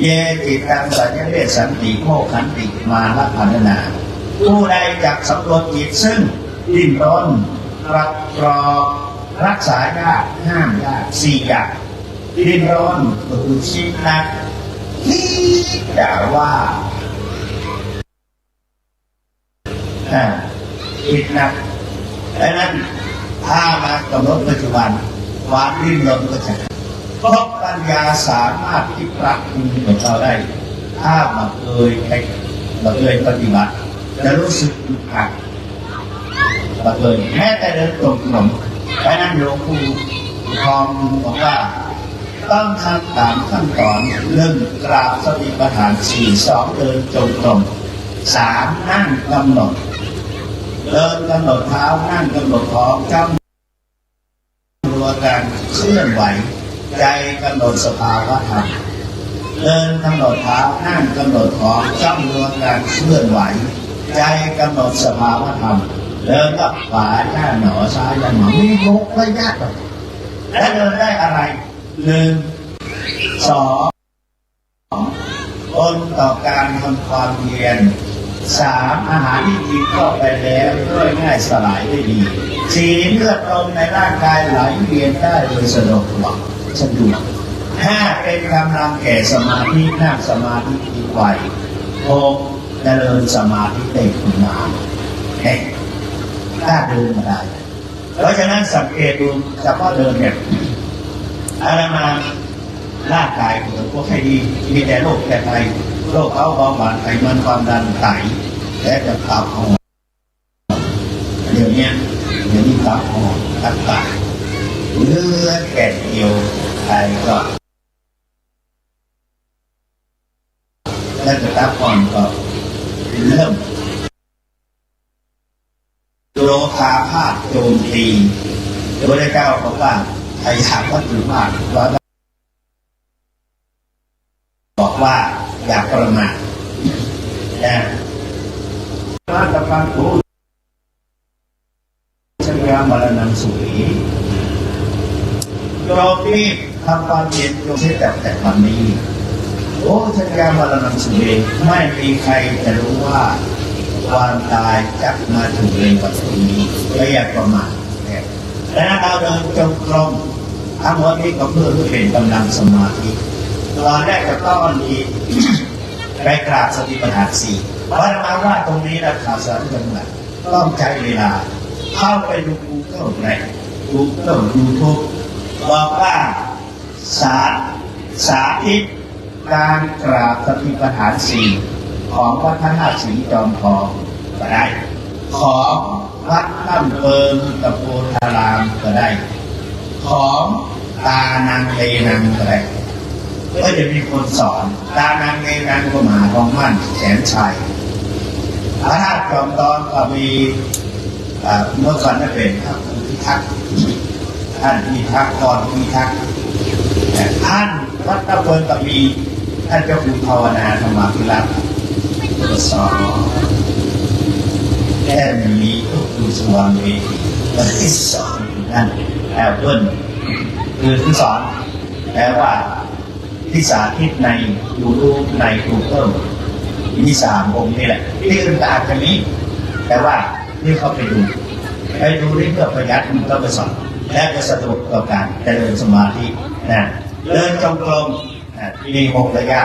เยจิตตังสัญญเวสสันติโมขันติมาลพัฒนาผู้ใดจักสำรวจจิตซึ่งดิ้นรนรักรอรักษายากห้ามยาก4 อย่างดิ้นรนก็คือคิดนักคิดแต่ว่าคิดนักดังนั้นถ้ามากำหนดปัจจุบันความดิ้นรนก็จะเพราะปัญญาสามารถที่ปรับปรุงของเราได้ถ้ามาเคยปฏิบัติจะรู้สึกอึดอัดมาเคยแม้แต่เดินตรงถนนเพราะนั้นหลวงปู่ทองบอกว่าต้องทำตามขั้นตอน1กราบสติปัฏฐาน 4 2เดินจงกรม3นั่งกำหนดเดินกำหนดเท้านั่งกำหนดท้องจำตัวการเคลื่อนไหวใจกำหนดสภาวะธรรมเดินกำหนดเท้านั่งกำหนดท้องจำตัวการเคลื่อนไหวใจกำหนดสภาวะธรรมเดินกับขวาหน้าหนอซ้ายหนอไม่ยกไม่ยากหรอกและเดินได้อะไร1 2คนต่อการทำความเพียร3อาหารที่กินเข้าไปแล้วย่อยง่ายสลายได้ดี4เลือดลมในร่างกายไหลเวียนได้โดยสะดวก5เป็นกำลังแก่สมาธินั่งสมาธิดีไว6เจริญสมาธิได้คุณงามถ้าเดินมาได้เพราะฉะนั้นสังเกตดูเฉพาะเดินเนี่ยอะไรมาร่างกายของพวกให้ดีมีแต่โรคแก่ไตโรคเบาหวานไขมันความดันไตและจะตับอ่อนเดี๋ยวนี้ตับอ่อนตับตับเลือดแก่เดียวไตก็และจะตับอ่อนก็เริ่มโลภาพาดโจมตีพระพุทธเจ้าบอกว่าใครถามว่าถือมากบอกว่าอย่าประมาทมาตรการโอ้ชัญญามรณะสุขีโยมที่ทำความเพียรโยมที่แต่วันนี้โอ้ชัญญามรณะสุขีไม่มีใครจะรู้ว่าความตายจะมาถึงในวันนี้และอย่าประมาทและเราเดินจงกรมทั้งหมดนี้ก็เพื่อเป็นกำลังสมาธิตอนแรกก็ต้องมีไปกราบสติปัฏฐาน 4เพราะมาว่าตรงนี้เราข่าวสารจังหวัดต้องใช้เวลา เข้าไปดู Google ใน Google YouTube บอกว่าสาธิตการกราบสติปัฏฐานสี่ของวัดพระธาตุศรีจอมทองก็ได้ของวัดถ้ำเปิงตะโพธารามก็ได้ของตานางเลนังก็ได้ก็จะมีคนสอนตานางเลนังก็มาทองมั่นแสนชัยพระธาตุจอมทองก็มีเมื่อก่อนนั่นเป็นพระพิทักษ์ท่านพิทักษ์ก่อนพิทักษ์ท่านวัดตะเพิงก็มีท่านเจ้าคุณภาวนาธรรมาภิรัตน์สอนแค่มีทุกคุณสวรรค์เวทีและที่สอนนั่นแอลเปิ้ลคือที่สอนแปลว่าที่สาธิตในยูทูบใน Google มี3 องค์นี่แหละที่อื่นอาจจะมีแต่ว่าที่เขาไปดูนี่เพื่อประหยัดมันก็ไปสอนและจะสะดวกต่อการเจริญสมาธินะเดินจงกรมมี6 ระยะ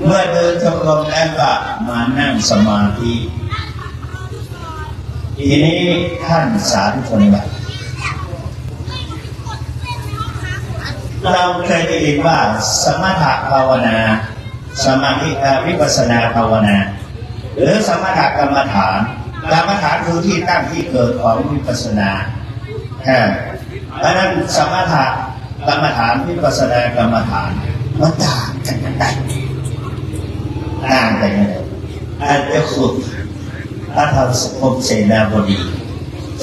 เมื่อเดินจงกรมแล้วก็มานั่งสมาธิทีนี้ท่านสาธุชนว่าเราเคยได้ยินว่าสมถะภาวนาสมาธิวิปัสสนาภาวนาหรือสมถกรรมฐานคือที่ตั้งที่เกิดของวิปัสสนาเพราะนั้นสมถกรรมฐานวิปัสสนากรรมฐานมันต่างกันยังไงต่างกันยังไงอาจจะขุดพระธรรมสมเสนาบดี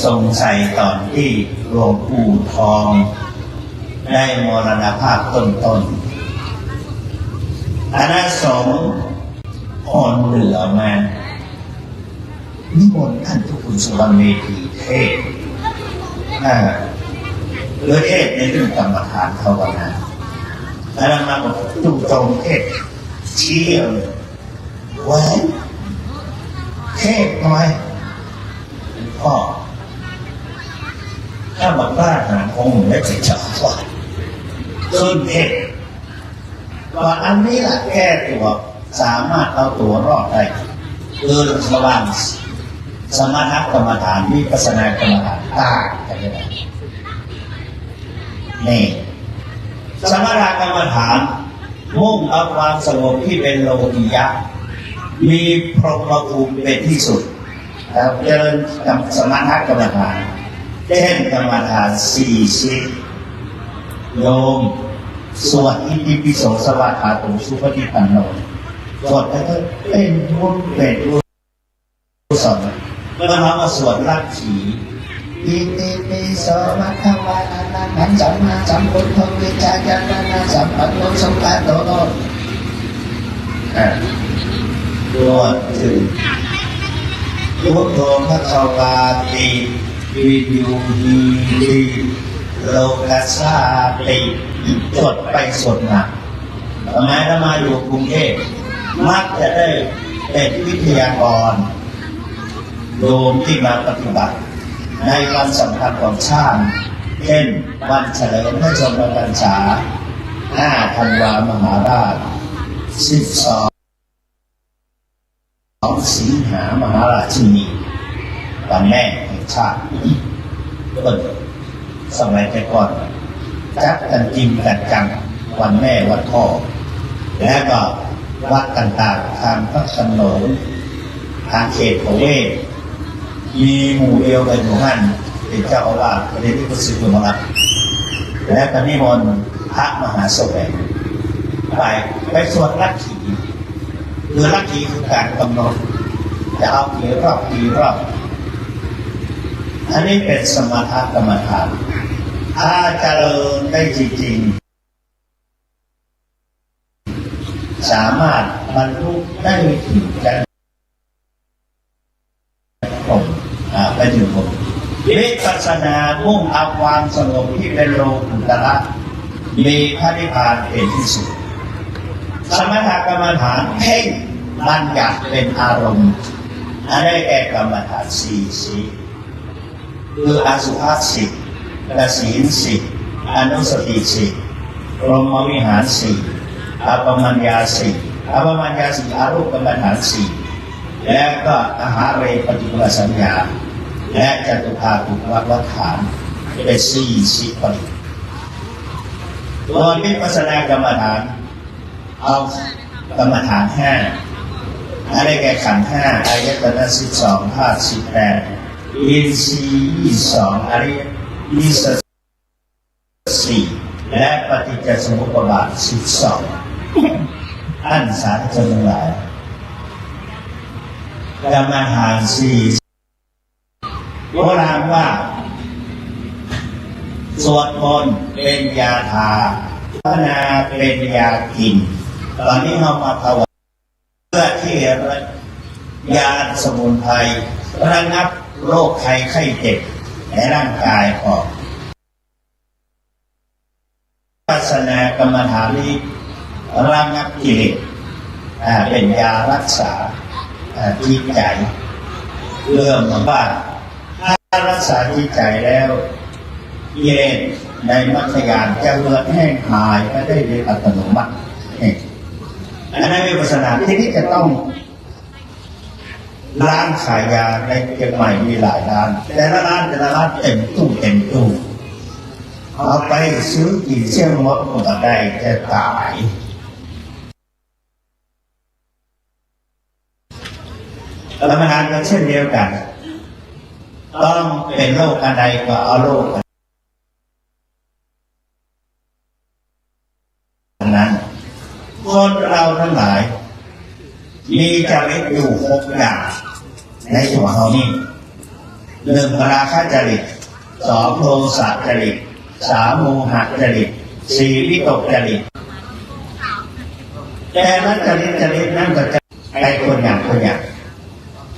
ทรงใส่ตอนที่หลวงปู่ทองได้มรณภาพต้นคณะสงฆ์คนเหลือมานิมนต์ท่านทุกคุณสุวรรณเมธีเทศหรือเทศในเรื่องกรรมฐานภาวนาแล้วมาบอกจู่โจมเทศเชี่ยวไว้เทศหน่อยพ่อถ้าบอกว่าหาคงไม่เคยจับว่าขึ้นเทศว่าอันนี้แหละแก้ตัวสามารถเอาตัวรอดได้คือระหว่างสมถกรรมฐานวิปัสสนากรรมฐานต่างกันยังไงนี่สมถกรรมฐานมุ่งเอาความสงบที่เป็นโลกิยะมีพรหมภูมิเป็นที่สุดเจริญกับสมถกรรมฐานเช่นกรรมฐาน40โยมสวดอิติปิโสสวากขาโตสุปฏิปันโนสวดแล้วก็เป็นรุ่นสอนเมื่อเรามาสวดรักขีอิติปิโสมะคะวะอะระหังสัมมาสัมพุทโธวิจารณะสัมปันโนสัมปันโนตัวถึงพุทโธภควาติวิญญูหิติโลกัสสาติสวดไปสวดมาทำไมถ้ามาอยู่กรุงเทพมักจะได้เป็นวิทยากรโยมที่มาปฏิบัติในวันสำคัญของชาติเช่นวันเฉลิมพระชนมพรรษา5 ธันวามหาราช12 สิงหามหาราชินีวันแม่แห่งชาติต้นสมัยแต่ก่อนจัดกันจริงกันจังวันแม่วันพ่อและก็วัดต่างๆทางพระโขนงทางเขตประเวศมีหมู่เดียวกันอยู่นั่นเป็นเจ้าอาวาสประเด็นที่พุทธศิลป์มารับและก็นิมนต์พระมหาแสวงไปสวดลัทธิคือลัทธิคือการกำหนดจะเอากี่รอบอันนี้เป็นสมถกรรมฐานถ้าเจริญได้จริงๆสามารถบรรลุได้ถึงกันไปถึงผมวิปัสสนามุ่งเอาความสงบที่เป็นโลกุตระมีพระนิพพานเป็นที่สุดสมถกรรมฐานเพ่งบัญญัติเป็นอารมณ์อันได้แก่กรรมฐาน4คืออสุภะ10กศีล10อนุสติ10พรหมวิหาร4อัปปมัญญา4อารูปกรรมฐาน4และก็อาหารเรปฏิกุลสัญญา และจตุภาคุวัฏฐานเป็น40 ปริโดยวิปัสสนากรรมฐานเอากรรมฐาน5อะไรแก่ขันธ์5อายตนะ12ธาตุ18อินทรีย์22อริยสัจ4และปฏิจจสมุปบาท12อันสาธุชนทั้งหลายกรรมฐาน4โบราณว่าสวดมนต์เป็นยาทาภาวนาเป็นยากินตอนนี้เรามาภาวนาเพื่อที่ยาสมุนไพรระงับโรคภัยไข้เจ็บในร่างกายของวิปัสสนากรรมฐานนี้ระงับกิเลสเป็นยารักษาจิตใจเรื่องว่าถ้ารักษาจิตใจแล้วกิเลสในมรรคยานจะเลือดแห้งหายก็ได้โดยอัตโนมัติอันนั้นวิปัสสนาที่นี้จะต้องร้านขายยาในเชียงใหม่มีหลายร้านแต่ละร้านเต็มตู้เอาไปซื้อกินเชี่ยงมดหมดได้จะตายกรรมฐานก็เช่นเดียวกันต้องเป็นโรคอะไรก็เอาโรคนั้นคนเราทั้งหลายมีจริตอยู่6 อย่างในตัวเขานี่1ราคะจริต2โทสะจริต3โมหะจริต4วิตกจริตแต่ละจริตนั้นก็จะไปคนอย่าง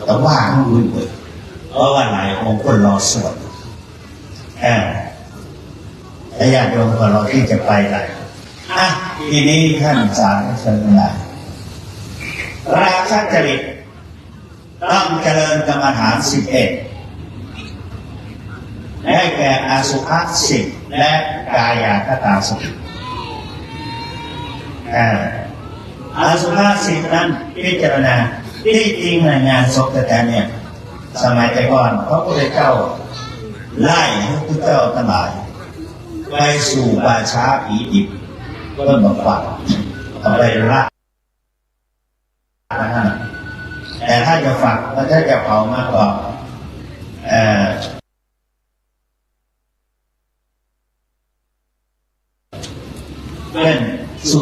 แต่ว่าเขารู้เลยเพราะว่าหลายองค์คนรอสวดแต่ญาติโยมก็รอที่จะไปไหนทีนี้ท่านสาธุชนทั้งหลายราคะจริตต้องเจริญกรรมฐาน11ได้แก่อสุภะ10และกายคตาสติอสุภะ10นั้นพิจารณาที่จริงในงานศพแต่เนี่ยสมัยแต่ก่อนพระพุทธเจ้าไล่พระพุทธเจ้าทั้งหลายไปสู่ป่าช้าผีดิบก็มาฝังเอาไปละแต่ถ้าจะฝังก็จะเผามากกว่าเป็นสุ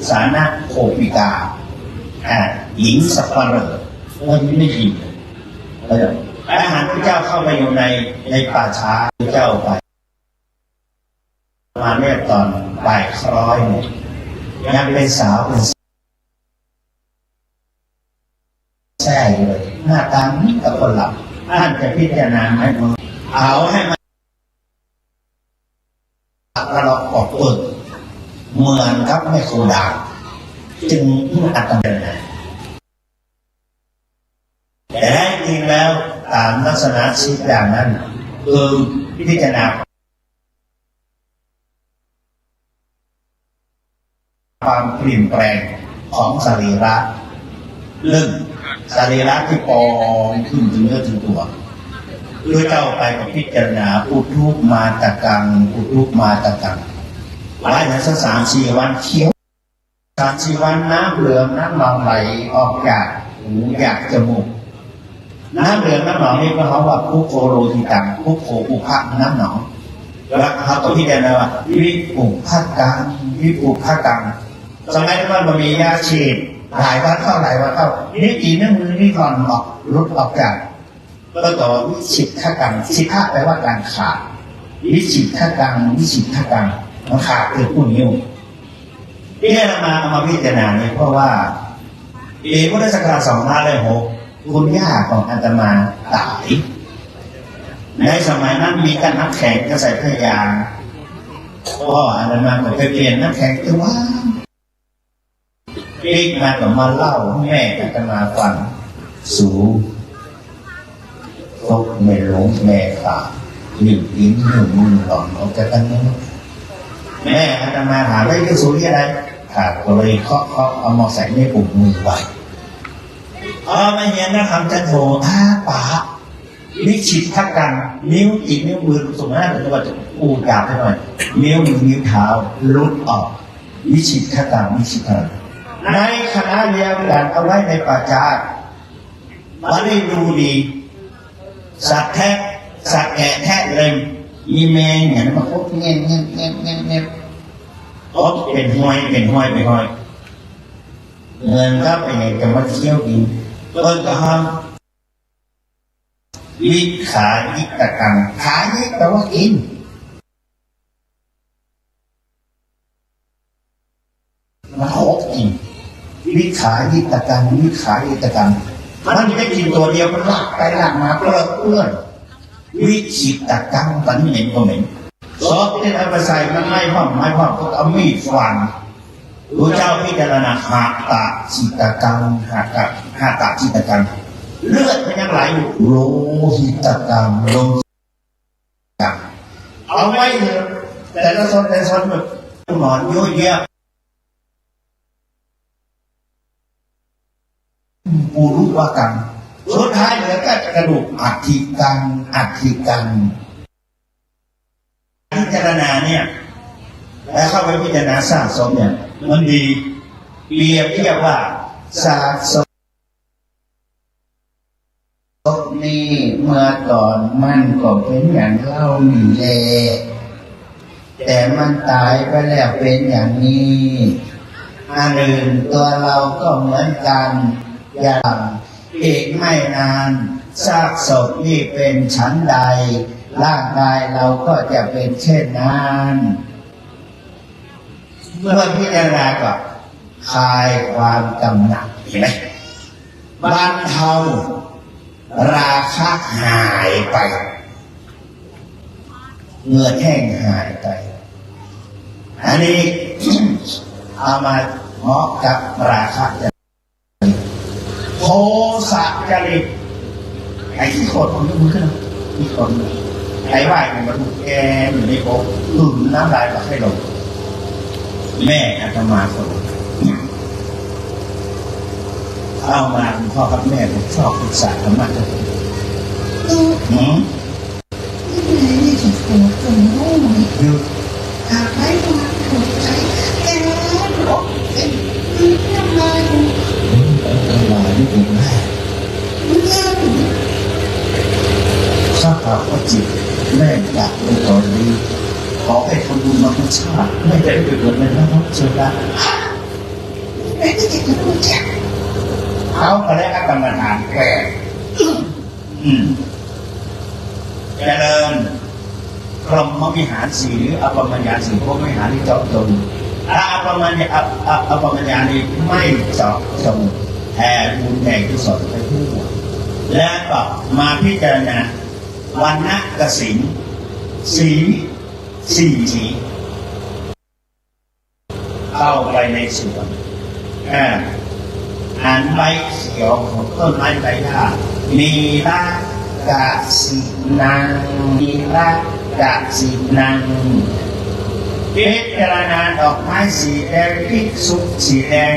สานะโคปิกาหญิงสัพพะเหร่อมันไม่ดีอาหารพระเจ้าเข้าไปอยู่ในป่าช้าพระเจ้าไปมาเนี่ยตอนบ่ายคล้อยเนี่ยยังเป็นสาวเป็นแซ่เลยหน้าตานี่กับคนหลับท่านจะพิจารณาไหมเอาให้มันเราออกเปิดเหมือนกับไม่โคดาจึงอัตเป็นนะแต่จริงแล้วตามลักษณะชีวิตอย่างนั้นคือพิจารณาความเปลี่ยนแปลงของสรีระเรื่องสรีระที่ปองขึ้นถึงเนื้อถึงตัวด้วยเจ้าไปกับพิจารณาอุทุกมาตะกังหลายอย่างสัก3-4 วันเคี้ยว3-4 วันน้ำเหลืองน้ำหนองไหลออกจากหูอยากจมูกน้ำเหลืองน้ำหนองนี่ก็เขาว่าพุโคโรทิตังพุโคอุคะน้ำหนองแล้วเขาก็พิจารณาว่าวิปุขกังสมัยนั้นมันมียาฉีดหลายวันเข้านี่อีน้ำมือนี่ก่อนออกรุดออกจากก็ต่อวิชิตขกังสิทธะแปลว่าการขาดวิชิตขกังมันขาดคือผู้นิ้วที่ให้เอามาพิจารณาเนี่ยเพราะว่าพุทธศักราช2506คุณย่าของอาตมาตายในสมัยนั้นมีการน้ำแข็งก็ใส่พยางพ่ออาตมาก็ไปเปลี่ยนน้ำแข็งตัวปีกมาก็มาเล่าแม่อาตมาฟังสูตกไม่หลงแม่ขาดหนึ่งลิ้นหนึ่งมือหลอนออกจากกันแม่อาตมาถามได้ที่สูที่อะไรขาดก็เลยเคาะเอามาใส่ในปุ่มมือไว้ไม่เห็นนะคำจันโทป๋า วิชิตทักกันนิ้วอีกนิ้วมือสมมติว่าจะปูดาบไปหน่อยนิ้วมือนิ้วเท้าลุดออกวิชิตทักกันวิชิตทักในคณะเรียนการเอาไว้ในป่าช้าวันนี้ดูดีสัตว์แท้สัตว์แกะแท้เลยมีแมงอย่างนั้นมาพบเงี้ยพบเป็นห้อยเงินก็ไปไหนจะมาเที่ยวกินต้นก็ห้ามวิขายิตกรรมขายิแปลว่ากินมันโคกกินวิขายิตกรรมมันไม่กินตัวเดียวมันลากไปลากมาเปลือนวิชิตกรรมตันเหม็นก็เหม็นซอสที่เอาไปใส่มันไม่พร้อมก็เอามีดฟันพระเจ้าพิจารณาหาตาจิตกรรมหาตาจิตกรรมเลือดมันยังไหลอยู่โลหิตกรรมเอาไว้เถอะแต่ละซอนแบบหนอนเยอะแยะปูรุวกรรมสุดท้ายเหลือก็กระดูกอัฐิกันพิจารณาเนี่ยแล้วเข้าไปพิจารณาสร้างสมเนี่ยมันดีเปรียบเทียบว่าสร้างสมนี่เมื่อก่อนมันก็เป็นอย่างเล่านี่แหละแต่มันตายไปแล้วเป็นอย่างนี้อันอื่นตัวเราก็เหมือนกันอย่างอีกไม่นานซากศพนี่เป็นชั้นใดร่างกายเราก็จะเป็นเช่นนั้นเมื่อพิจารณาก็คลายความกำหนัดเห็นไหมบรรเทาราคะหายไปเหงื่อแห้งหายไปอันนี้ เอามาเหมาะกับราคะจริตโทสะจริตไอ้ที่คนมันมือขึ้นที่คนไอ้ไหวมันถูกแกอยู่ในโป๊ะน้ำลายก็ให้ลงแม่อาตมาคนเอามาคุณพ่อกับแม่ผมชอบศึกษาธรรมะกันอยู่หากไม่มาถูกใจแกร้องเป็นน้ำลายที่ผมได้ทราบข่าวว่าจิตแม่อยากในตอนนี้ขอให้ทำบุญมาทุกชาติไม่ได้เกิดในนรกเจอกันแม่จะเกิดรู้จักเขาก็ได้กรรมฐานแก่เจริญพรหมวิหารสี่หรืออปมัญญาสี่พวกวิหารที่เจาะจงถ้าอปมัญญานี่ไม่เจาะจงแผ่บุญแผ่กุศลไปทั่วแล้วก็มาพิจารณาวันนะกสิณสีเข้าไปในสวนอ่านใบเขียวของต้นไม้ใบหญ้ามีละกะสินังพิจารณาดอกไม้สีแดงภิกษุสีแดง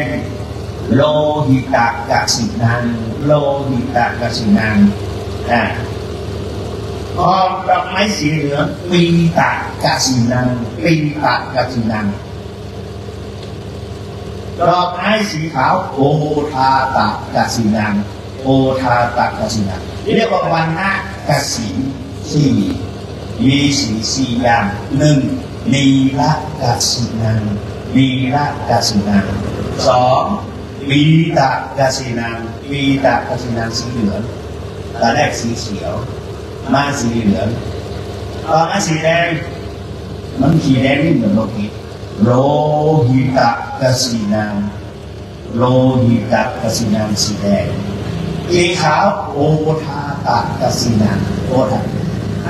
โลหิตกะสินังพอดอกไม้สีเหลืองปีตกะสินังดอกไม้สีขาวโอทาตกะสินังเรียกว่าวันนะกสิณที่มีสี่อย่างหนึ่งนีละกสิณังสองปีตกะสิณังสีเหลืองตอนแรกสีเขียวมาสีเหลืองตอนมาสีแดงมันสีแดงนี่เหมือนโลหิตกสิณังสีแดงสีขาวโอทาตกสิณัง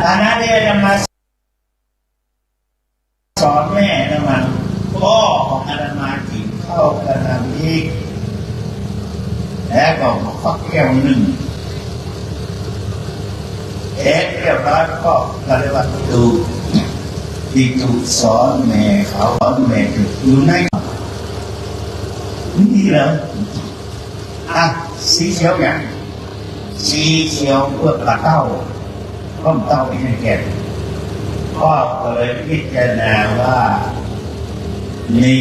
อันนั้นเนี่ยจะมาสอนแม่นะมันพ่อของอาตมากินข้าวกระนำอีกแล้วก็ฟักแก้วหนึ่งเรียบร้อยก็เรียกว่าดูสอนแม่เขาสอนแม่อยู่ในนี่เหรอสีเขียวอย่างสีเขียวเพื่อปลาเต้า ก็ต้องไปให้แก่พ่อก็เลยพิจารณาว่าลี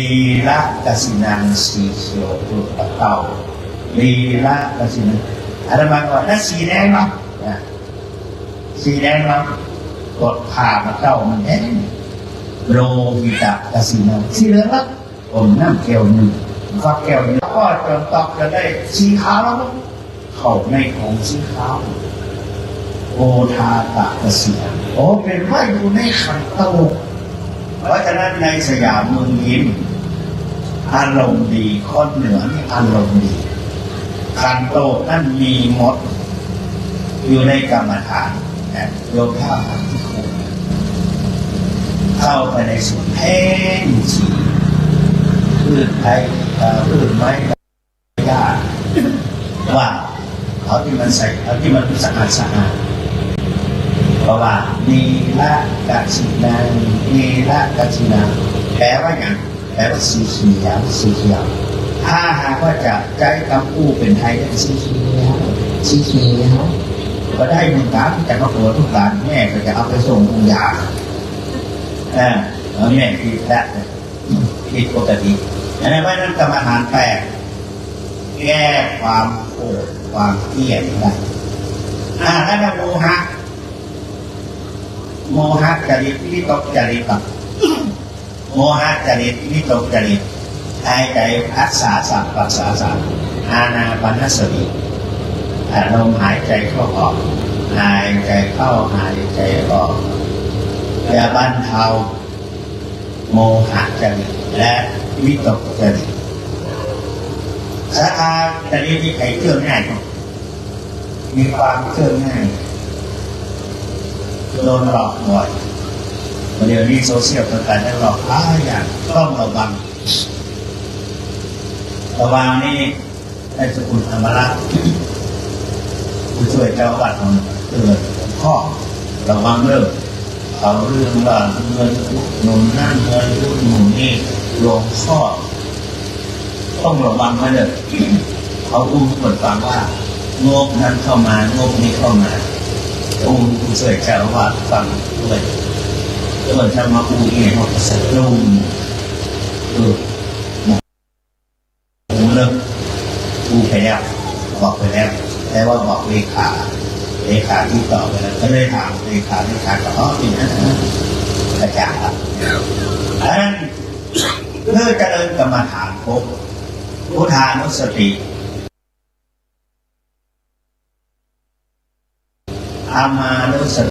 ละกสินังสีเขียวตัวเต่าลีละกสินังอาตมาก่อนนั่นสีแดงเนาะสีแดงเนาะกดผ่ามาเต่ามันแดงโลหิตะกสินังสีเหลืองละผมน้ำแก้วหนึ่งฟักแก้วหนึ่งก็จนตอกจะได้สีขาวแล้วเข้าในของสีขาวโอทาตะกสินังโอ้เป็นว่าอยู่ในขันโตเพราะฉะนั้นในสยามเมืองยิ้มอารมณ์ดีคนเหนือนี่อารมณ์ดีขันโตนั่นมีหมดอยู่ในกรรมฐานโยมท่าทางที่คุณเข้าไปในสุดแห้งสีพืชไทยพืชไม้หญ้าว่าเอาที่มันใส่เอาที่มันสะอาดสะอาดเพราะว่านีละกัจฉินังนีละกัจฉินังแปลว่าอย่างแปลว่าสีเขียวสีเขียวถ้าหากว่าจะใจคำอู้เป็นไทยก็สีเขียวสีเขียวก็ได้หนึ่งครั้งแต่ก็ปวดทุกการแม่ก็จะเอาไปส่งโรงพยาบาลแม่ผิดแล้วผิดปกติอันนั้นว่านั่นกรรมฐานแปลกแก้ความโกรธความเกลียดได้ถ้าโมหะโมหะจริตวิตกจริตโมหะจริตวิตกจริตหายใจรักษาสัพรักษาสัพอานาปานสติลมหายใจเข้าออกหายใจเข้าหายใจออกจะบรรเทาโมหะจริตและวิตกจริตสาขาจริตที่ใครเชื่อง่ายมีความเชื่อง่ายโดนหลอกบ่อยเดี๋ยวนี้โซเชียลต่างๆได้หลอกหลายอย่างต้องระวังนี่ให้สกุลอมรัตน์ผู้ช่วยเจ้าวัดของเตือนข้อระวังเรื่องเขาเรื่องว่าเงินหนุนนั่นเงินหนุนนี่ลงข้อต้องระวังไว้เลยเขาเปิดฟังว่างบนั้นเข้ามางบนี้เข้ามาผู้ช่วยเจ้าวัดฟังด้วยแล้วมันจะมาเองเขาสะดุ้งเลิกไปแล้วบอกไปแล้วแต่ว่าบอกเลขาที่ต่อไปแล้วก็เลยถามเลขาก็เป็นนั้นกระจ่างดังนั้นเพื่อเจริญกรรมฐานพบพุทธานุสติอามานุสต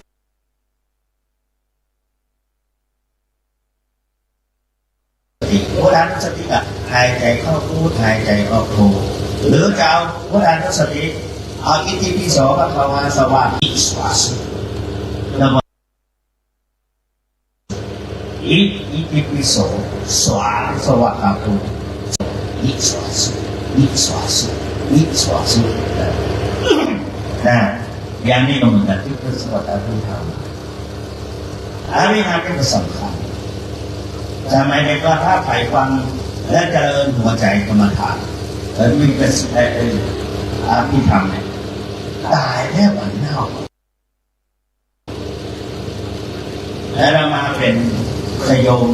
ิพุทธานุสติก็หายใจเข้าพูดหายใจออกโทหรือจะเอาพุทธานุสติเอาอิติปิโสภะคะวาสวะอิสวาสุอิติปิโสสวาสวะคาปุอิสวาสุอิสวาสุอิสวาสุอย่างนี้ก็เหมือนกันที่พระสวัสดิ์ท่านทำอริยธรรมเป็นสำคัญทำไมในก็ถ้าไผ่ฟังและเจริญหัวใจกรรมฐานแล้วมีเป็นที่ทำเนี่ยตายแค่วันเน่าแล้วเรามาเป็นขยม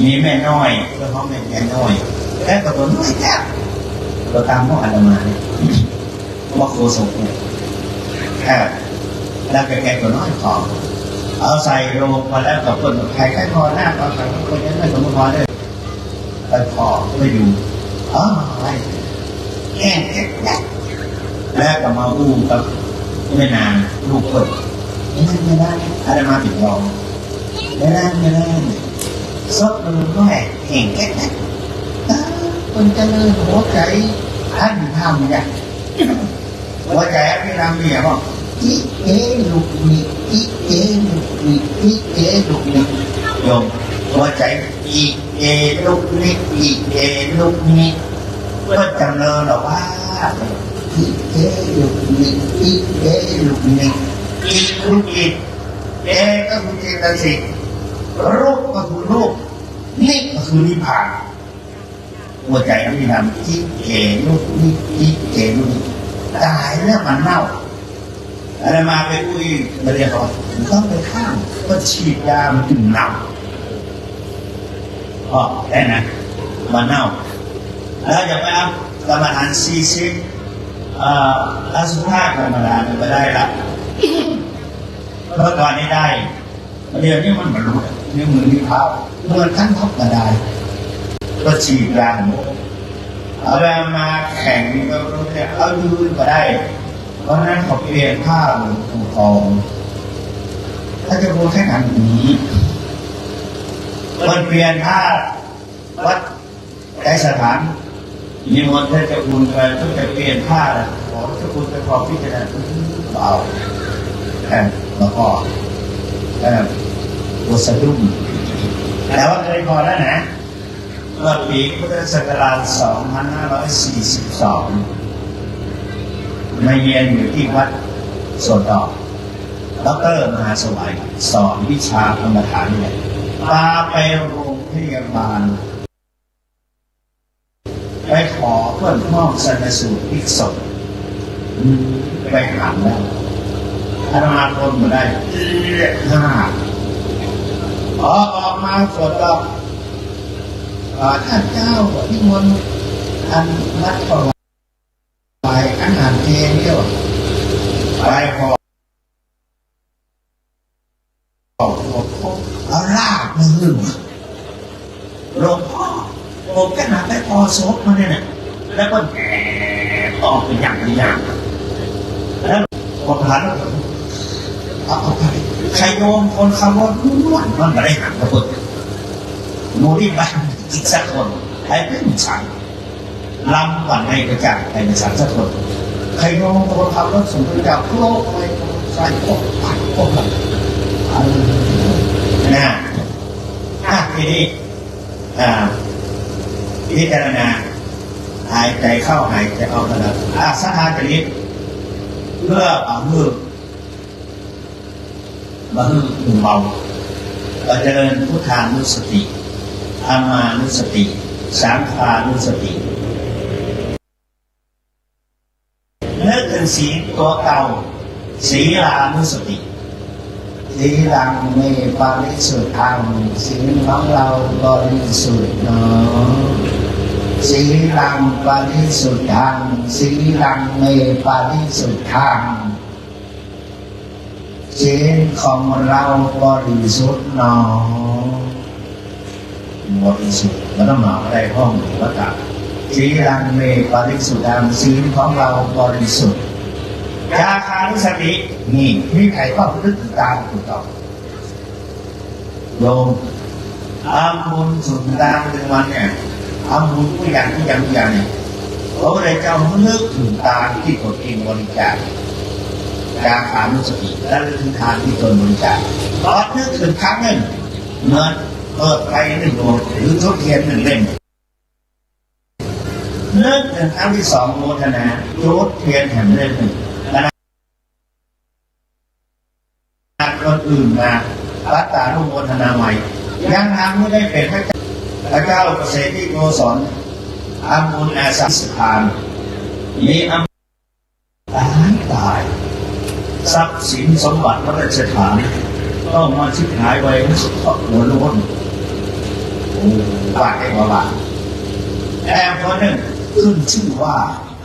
มีแม่น้อยเพื่อพ่อแม่น้อยแค่กับตัวน้อยแค่เราตามพ่ออาตมาเนี่ยว่าโคศกเนี่ยแค่แล้วแกตัวน้อยของเอาใส่โรงมาแล้วกับคนใครพอหน้าเอาใส่คนนั้นไม่สมพอเลยไปพอไม่อยู่อะไรแง่เจ็บยัดแล้วก็มาอู้กับไม่นานลูกคนไม่ได้อะไรมาปิดลองไม่ได้ซดมือก็แห่งแก่คนจะเลยหัวใจท่านทำอย่างหัวใจพี่ทำเนี่ยบอกจิเกลุกนิจิเกลุกนิจิเกลุกนิโยมหัวใจจิเกลุกนิจิเกลุกนิก็จำเริญหรอว่าจิเกลุกนิจิเกลุกนิจิคือจิตเกก็คือเจตสิกรูปก็คือรูปนิก็คือนิพพานหัวใจพี่ทำจิเกลุกนิจิเกลุกนิตายแล้วมันเน่า อะไรมาไปคุยมาเรียกว่าต้องไปข้างก็ฉีดยามันถึงเน่าอ๋อแต่นะมันเน่าแล้วอย่าไปเอากรรมฐาน40อสุภาพธรรมดาไม่ได้ละเมื่อก่อนนี้ได้เดี๋ยวนี้มันบรรลุนิ้วมือนิ้วเท้าเมื่อท่านทบกระไดก็ฉีดยาหมดเอาไปมาแข่งก็เอายืนก็ได้เพราะนั้นเขาเปลี่ยนผ้าหลวงปู่ทองถ้าจะพูดแค่นั้นนี้มันเปลี่ยนผ้าวัดใจสถานนิมนต์ท่านจะอุ่นไปท่านจะเปลี่ยนผ้าขอจะอุ่นไปขอพิจารณาเบาแล้วก็ตัวสะดุ้งแต่ว่าเคยพอแล้วนะเมื่อปีพุทธศักราช 2542มาเรียนอยู่ที่วัดสวนดอกดร.มหาสวัยสอนวิชากรรมฐานเนี่ยพาไปโรงพยาบาลไปขอเพื่อนห้องชันสูตรภิกษุไปหาแล้วอาตมาทนมาได้5ออกมาสวดดอกท่านเจ้าที่มนต์อันนัดถวายอาหารเพลงเดียวไปพอเอาลากมือหลวงพ่อผมก็หนักไปพอซบมาเนี่ยแล้วก็แอบออกไปอย่างแล้วผมหันเอาไปใครโยมคนคำว่าล้วนมันไม่ได้หันกระปุกโมดิบันอีกสักคนให้เป็นฉันลำวันในกระจายให้เป็นฉันสักคนใครโยมคนคำว่าสุนทรจากโลกไปใส่พวกปัดพวกนั้นนะทีนี้พิจารณาหายใจเข้าหายใจออกแล้วสัทธาจริตเพื่อมือเบาเราจะเดินพุทธานุสติธรรมานุสติสังฆานุสตินึกถึงศีลตัวเก่าศีลานุสติศีลังเมปาริสุทธังศีลของเราบริสุทธิ์เนาะศีลังปาริสุทธังศีลังเมปาริสุทธังศีลของเราบริสุทธิ์เนาะบริสุทธิ์มันต้องมาอะไรห้องวัดตาศีลังเมปาริสุทธังศีลของเราบริสุทธิ์ยาคานุสตินี่มีใครก็นึกถึงตามถูกต้องโยมอาบุญสุนทรถึงวันเนี่ยอาบุญผู้อย่างเนี่ยเขาเลยเจ้านึกถึงตามที่กดกินบริจาคยาคานุสติและนึกถึงทานที่ตนบริจาคตอนนึกถึงครั้งหนึ่งเงินเปิดไป1 ดวงหรือทุกเทียน1 เล่มนึกถึงครั้งที่2โมทนาทุกเทียนแห่งเล่ม 1คนอื่นมารัตตานุโมทนาใหม่ยังทำไม่ได้เป็นพระเจ้าเกษตรที่โกศลอาบุญอาสาสถานมีอำตายทรัพย์สินสมบัติพระราชฐานต้องมาชิบหายไว้สุดขอบหัวล้นบาดเองว่าแต่คนหนึ่งขึ้นชื่อว่า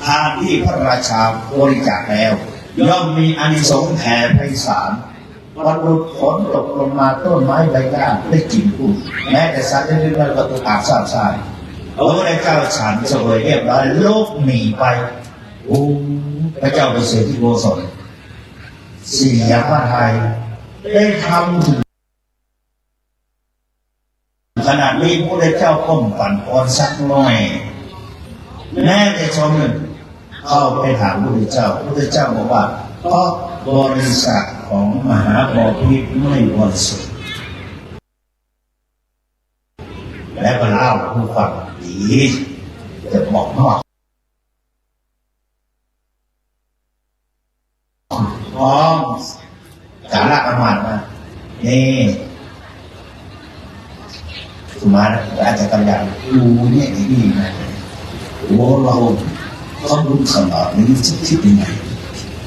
ทานที่พระราชาบริจาคแล้วย่อมมีอานิสงส์แผ่ไพศาลวันหลุดฝนตกลงมาต้นไม้ใบหญ้าได้กลิ่นพุ่มแม้แต่สัตว์เล็กๆก็ต้องอาบซาบซ่านพระพุทธเจ้าฉันเสวยเรียบร้อยโลกหนีไปพระเจ้าเกษตรที่โกศลสี่ยามไทยได้ทำถึงขนาดนี้พระพุทธเจ้าก้มปั่นปอนสักหน่อยแม้แต่ชมหนึ่งเข้าไปถามพระพุทธเจ้าบอกว่าเพราะบริษัทของมหาบพิตรไม่บริสุทธิ์และก็เล่าผู้ฟังดีจะบอกว่าพ้องสาระประมาณว่านี่สุมาณอาจจะกำลังดูเนี่ยดีนะโอ้เราเขาดูขนาดนี้จะคิดยังไง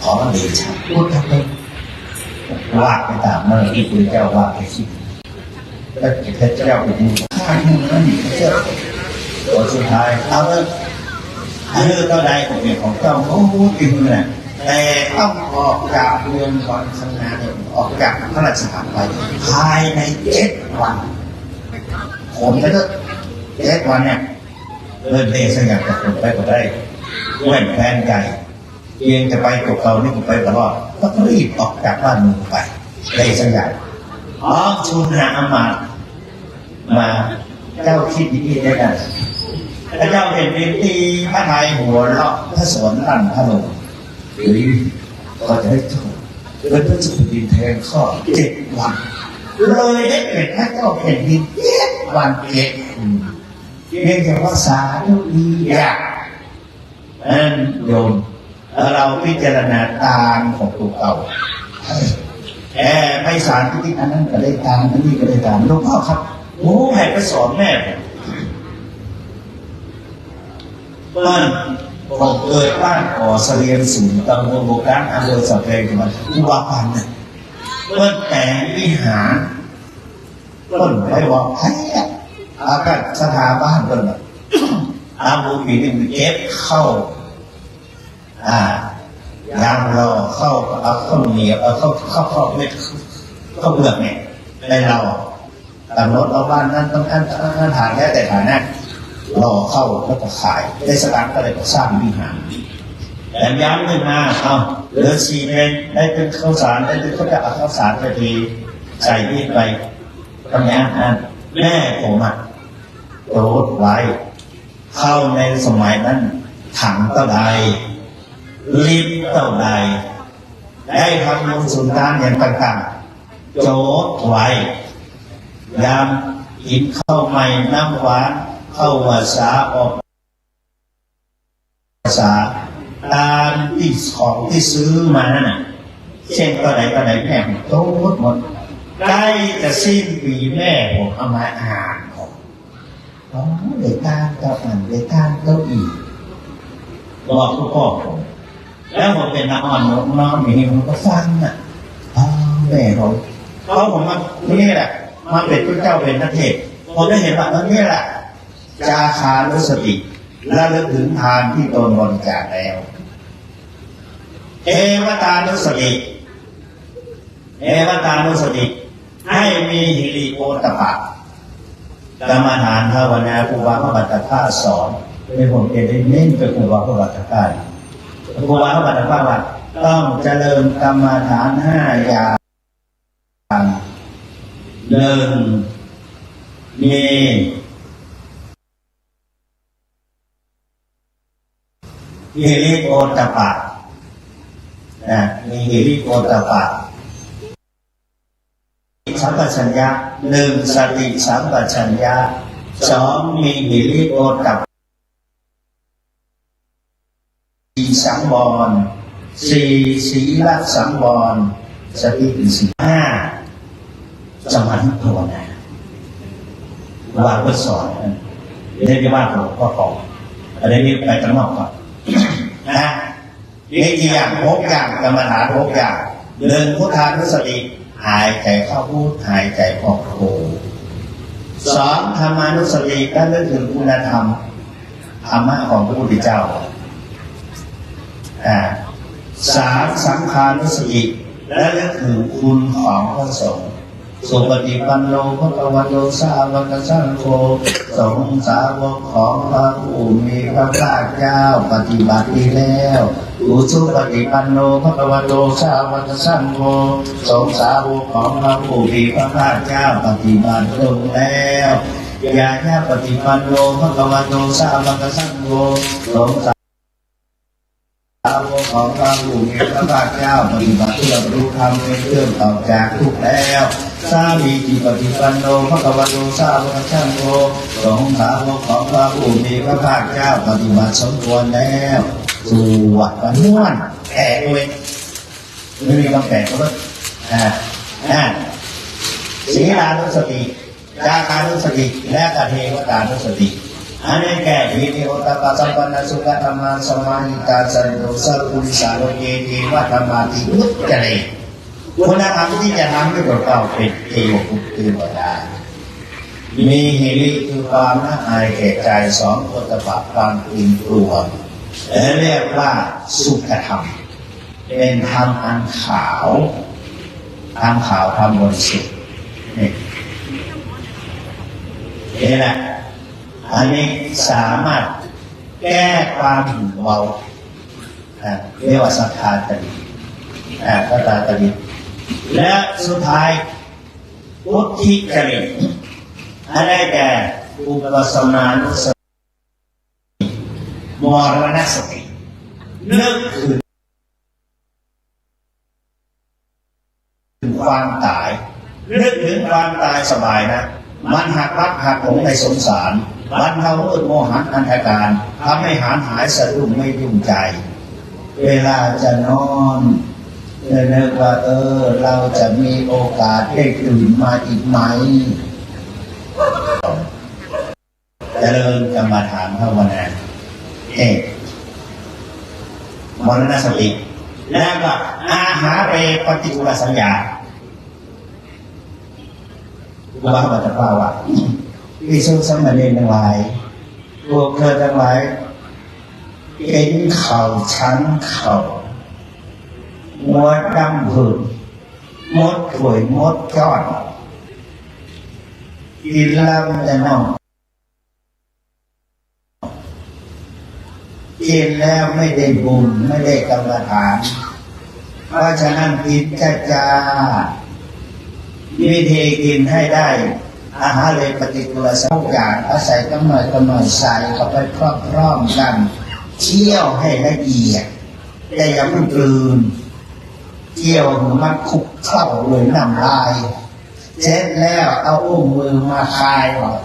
ขอเดชะพูดทำไมว่าไปตามเมื่อที่คุณเจ้าว่าไปคิดแล้วพระเจ้าไปดูข้างนู้นนั่นนี่พระเจ้าตัวสุดท้ายเอาเลยก็ได้ของเนี่ยของเจ้าโอ้โหจริงเลยแต่ต้องออกจากเรือนก่อนทำงานเนี่ยออกจากพระราชทานไปภายใน7 วันผมก็จะ7 วันเนี่ยเดินเตะสยับจากผมไปก็ได้แว่นแฟนใหญ่เองจะไปกับเรานี่ไปตลอดก็รีบออกจากบ้านเมืองไปเตะสยับชุนหามาเจ้าคิดดีๆได้ไหมพระเจ้าเป็นดินตีพระไทยหัวเราะพระสวนลั่นพระลงหรือก็จะได้ถูกเป็นพระเจ้าแผ่นดินแทนข้อ7 วันเลยได้เป็นพระเจ้าแผ่นดิน7 วันเพียงแต่ว่าสาธุดีอยากนั่นโยมเราพิจารณาตามของตัวเก่าไม่สารที่อันนั้นก็ได้ตามอันนี้ก็ได้ตามหลวงพ่อครับโอ้แม่ไปสอนแม่ผมเกิดบ้านก่อเสลียงสูงตำบลโบกรังอำเภอสัพเพจังหวัดอุบลปันเนี่ยแต่งวิหารไปบอกให้อาการสถาบ้านแบบอาบุญมีเก็บเข้ายางรอเข้าเอาข้าวเหนียวเอาเข้าเม็ดข้าวเปลือกเนี่ยในเราแต่รถเราบ้านนั้นต้องท่านฐานแค่แต่ฐานนั้นรอเข้าแล้วก็ขายได้สตางค์ก็เลยสร้างวิหารแต่ย้ำขึ้นมาเหลือ4 เมตรได้เป็นข้าวสารได้เป็นเขาจะเอาข้าวสารไปทีใส่นี่ไปทำงานแม่ผมโตดไว้เข้าในสมัยนั้นถังเท่าใดลิฟเท่าใดได้ทำบุญสุนทานอย่างต่างๆโจดไว้ยามกินข้าวใหม่น้ำหวานเข้าวาสาออกภาษาตามที่ของที่ซื้อมานั่นน่ะเช่นก็ไหนแม่โตหมดใกล้จะสิ้นปีแม่ผมเอามาอ่านเด็กการเจ้าอ่านเด็กการเจ้าอีกบอกทุกพ่อผมแล้วผมเป็นนักอ่อนน้องอย่างนี้ผมก็ฟังแม่ผมเพราะผมมานี่แหละมาเป็นพระเจ้าเป็นนักเทศผมได้เห็นว่านี่แหละจาคานุสติและลึกถึงทานที่ตนบริจาคแล้วเอวตานุสติให้มีหิริโอตปะกรรมฐานภาวนาครูบาพระบัตรภาสอนในผมเองได้เน้นกับครูบาพระบัตรภาครูบาพระบัตรภาว่าต้องเจริญกรรมฐาน5 อย่าง1มีหิริโอตปะมีหิริโอตปะสัมปชัญญะ1สติสัมปชัญญะ2มีหิริโอตปะ4สังวร4ศีลสังวรสติ5สมาธิภาวนาว่าเพื่อสอนเรียกว่าหลวงพ่อของอะไรนี้ไปข้างนอกก่อนนี่กี่อย่าง6 อย่างกรรมฐาน6 อย่าง1พุทธานุสติหายใจเข้าพูดหายใจออกโธ2ธรรมานุสติและเรื่องถึงคุณธรรมธรรมะของพระพุทธเจ้า3สังฆานุสติและเรื่องถึงคุณของพระสงฆ์สุปฏิปันโนภควโตสาวกสังโฆสงฆ์สาวกของพระผู้มีพระภาคเจ้าปฏิบัติดีแล้วอุชุปฏิปันโนภควโตสาวกสังโฆสงฆ์สาวกของพระผู้มีพระภาคเจ้าปฏิบัติลงแล้วยาญาปฏิปันโนภควโตสาวกสังโฆสงฆ์สาวกของพระผู้มีพระภาคเจ้าปฏิบัติเพื่อรู้ธรรมเป็นเครื่องต่อจากทุกข์แล้วสามีจิปฏิปันโนภควโตสาวกสังโฆสงฆ์สาวกของพระผู้มีพระภาคเจ้าปฏิบัติสมควรแล้วสวดปนวนแก่ด้วยไม่มีคำแก่ก็ศีลานุสติจาคานุสติและกเทวตานุสติ อันนี้แก่ทีนิโอตปะสัมปันนสุขธรรมะสมาหิตาสันโดสัพพุริสาโลเกติวัฏมาติมุจจเรคุณธรรมที่จะทำให้พวกเราเป็นเทวบุตรเทวดามีฮิริคือความน่าอายแก่ใจสองโอตปะความอินกลัวเรียกว่าสุขธรรมเป็นธรรมอันขาวธรรมขาวธรรมบริสุทธิ์นี่แหละอันนี้สามารถแก้ความหึงเบาเรียกว่าสัทธาตริสัทธาตริและสุดท้ายพุทธิจริตอันได้แก่อุปสมานุสติมรณสตินึกถึงความตายนึกถึงความตายสบายนะมันหักรักหักหลงในสงสารบรรเทาโมหันอันธการทำให้หายสะดุ้งไม่ยุ่งใจเวลาจะนอนนึกว่าเราจะมีโอกาสได้ตื่นมาอีกไหมเจริญกรรมฐานภาวนามรณสติแล้วก็อาหาเรปฏิกูลสัญญาว่าบัตรภาวะพิสุสมณีทั้งหลายพวกเธอทั้งหลายเห็นเข่าชั้นเข่ามัวดำหืดมดถวยมดจอดกินแล้วมันจะน่องกินแล้วไม่ได้บุญไม่ได้กรรมฐานเพราะฉะนั้นกินจ้าวิธีกินให้ได้อาหารเลยปฏิกูลสักอย่างอาศัยกำหนดใส่เข้าไปพร้อมๆกันเคี่ยวให้ละเอียดแต่อย่าเพิ่งกลืนเคี่ยวมันคลุกเข้าเลยน้ำลายเสร็จแล้วเอาอุ้งมือมาคายออก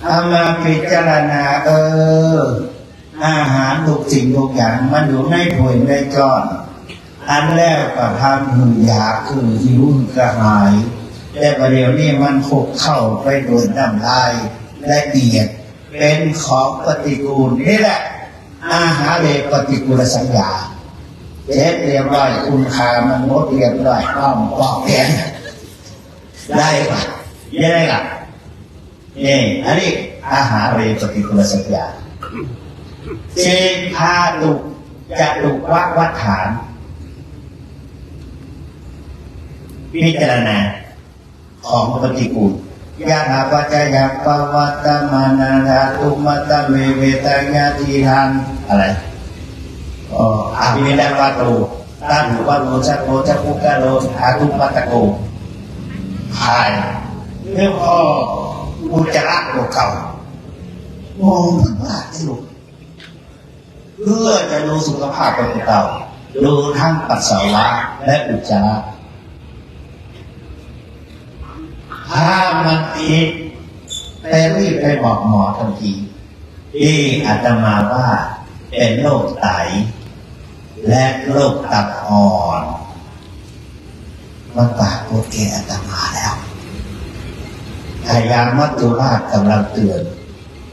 เอามาพิจารณาอาหารทุกสิ่งทุกอย่างมันอยู่ในถ้วยในก้อนอันแรกก็ทำหืออยากคือหิวกระหายแต่ประเดี๋ยวนี้มันคลุกเข้าไปโดนน้ำลายละเอียดเป็นของปฏิกูลนี่แหละอาหารเลยปฏิกูลสัญญาเจ็ดเรียบร้อยคุณค่ามันลดเรียบร้อยอ้อมปอกแขนได้ปะยังไงล่ะนี่อันนี้อาหารเลยปฏิกูลสัญญาเจนพาดุจะดุวัฏฐานพิจารณาของปฏิกูลยะถาปัจจยปวัตตมานาธาตุมัตตเวเวตญาติทานอะไรอภิเวดวัตโตตาถุวัตโตจักโตจักขุกะโลอาตุปัตตโกหายเรื่องพ่ออุจจาระโลกเก่ามองถึงว่าที่ลูกเพื่อจะดูสุขภาพของเราดูทั้งปัสสาวะและอุจจาระถ้ามันติดไปรีบไปบอกหมอทันทีที่อาตมาว่าเป็นโรคไตและโรคตับอ่อนมันปรากฏแก่อาตมาแล้วพยายามมัจจุราชกำลังเตือน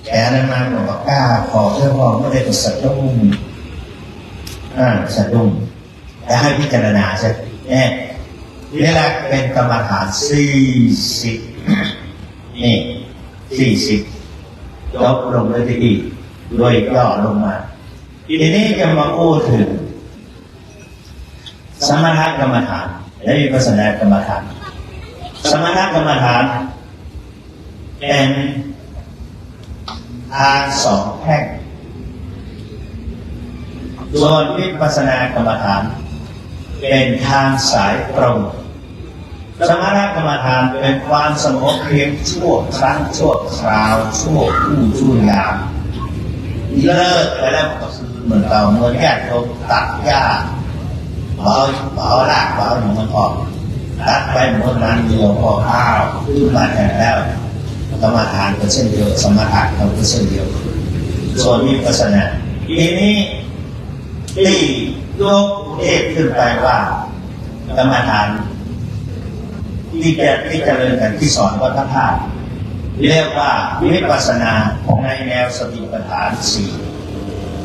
แกนั้นมาบอกว่ากล้าขอเพื่อพ่อไม่ได้เป็นสะดุ้งสะดุ้งแต่ให้พิจารณาใช่ไหมนี่แหละเป็นกรรมฐาน40นี่40ยกลงเลยทีโดยย่อลงมาทีนี้จะมาพูดถึงสมถกรรมฐานและวิปัสสนากรรมฐานสมถกรรมฐานเป็นทางสองแท่งส่วนวิปัสสนากรรมฐานเป็นทางสายตรงสมถกรรมฐานเป็นความสงบเพียงชั่วครั้งชั่วคราวชั่วคู่ชั่วยามเลิกไปแล้วก็คือเหมือนเราเหมือนญาติโยมตัดหญ้าเบาลากเบาหนูมันออกตัดไปหมดนั้นเดียวพอข้าวขึ้นมาแทนแล้วกรรมฐานก็เช่นเดียวสมถะก็เช่นเดียวส่วนวิปัสสนาทีนี้ที่ยกเทศขึ้นไปว่ากรรมฐานที่จะเจริญกันที่สอนวัฏธาตุ เรียกว่าวิปัสสนาในแนวสติปัฏฐานสี่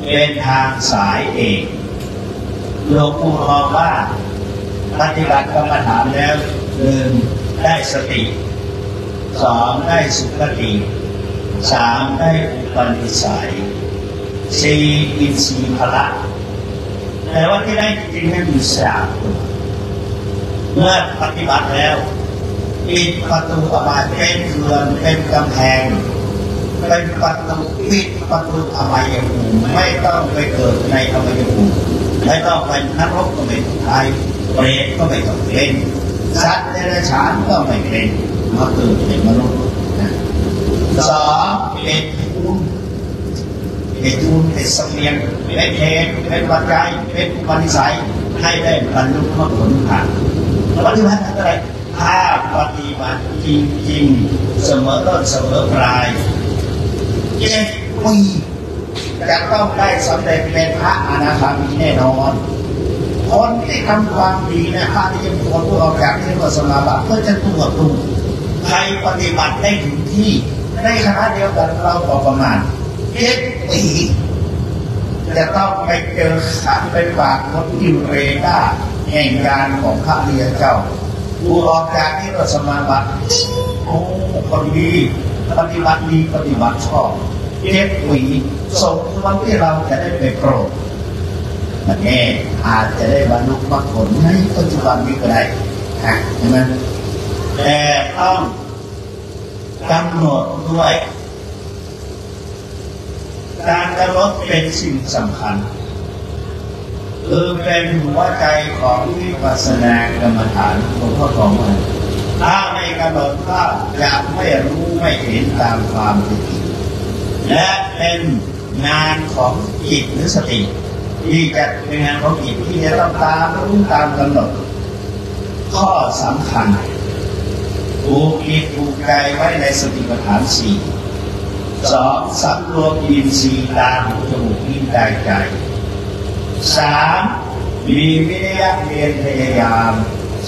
เป็นทางสายเอกหลวงปู่มองว่าปฏิบัติกรรมฐานแล้วหนึ่งได้สติสองได้สุขติสามได้อุปนิสัยสี่อินทรีย์พละแต่ว่าที่ได้จริงๆนั้นมีสามเมื่อปฏิบัติแล้วปิดประตูอบายเป็นเขื่อนเป็นกำแพงเป็นประตูปิดประตูอบายภูมิไม่ต้องไปเกิดในอบายภูมิไม่ต้องไปนรกก็ไม่ต้องไปเปรตก็ไม่ต้องเป็นสัตว์เดรัจฉานก็ไม่เป็นมาเกิดเป็นมนุษย์สองเป็นทุนเป็นเสมียงเป็นเหตุเป็นปัจจัยเป็นอุปนิสัยให้ได้บรรลุมรรคผลนิพพานปฏิบัติอะไรถ้าปฏิบัติจริงๆเสมอต้นเสมอปลาย7 ปีจะต้องได้สำเร็จเป็นพระอนาคามีแน่นอนคนที่ทำความดีนะพระที่จะพ้นออกจากที่ว่าสมาบัติก็จะตัวตุ้มใครปฏิบัติได้ถึงที่ในคณะเดียวกันเราก็ประมาณ7 ปีจะต้องไปเจอขันเป็นปากคนที่เรดาร์แห่งการของพระเรียเจ้าผู้ออกจากที่ว่าสมาบัติโอ้คนดีปฏิบัติดีปฏิบัติชอบ7 ปีส่งวันที่เราจะได้ไปโปรดมันแน่อาจจะได้บรรลุมรรคผลในปัจจุบันนี้ก็ได้ใช่ไหมแต่ต้องกำหนดด้วยการกำหนดเป็นสิ่งสำคัญคือเป็นหัวใจของวิปัสสนากรรมฐานของพ่อของมันถ้าไม่กำหนดก็จะไม่รู้ไม่เห็นตามความเป็นจริงและเป็นงานของจิตหรือสติที่จะเป็นงานของจิตที่จะต้องตามรู้ตามกำหนดข้อสำคัญผูกจิตผูกใจไว้ในสติปัฏฐานสี่สองสำรวมอินทรีย์ตาหูจมูกลิ้นกายใจสามมีวิริยะเพียรพยายาม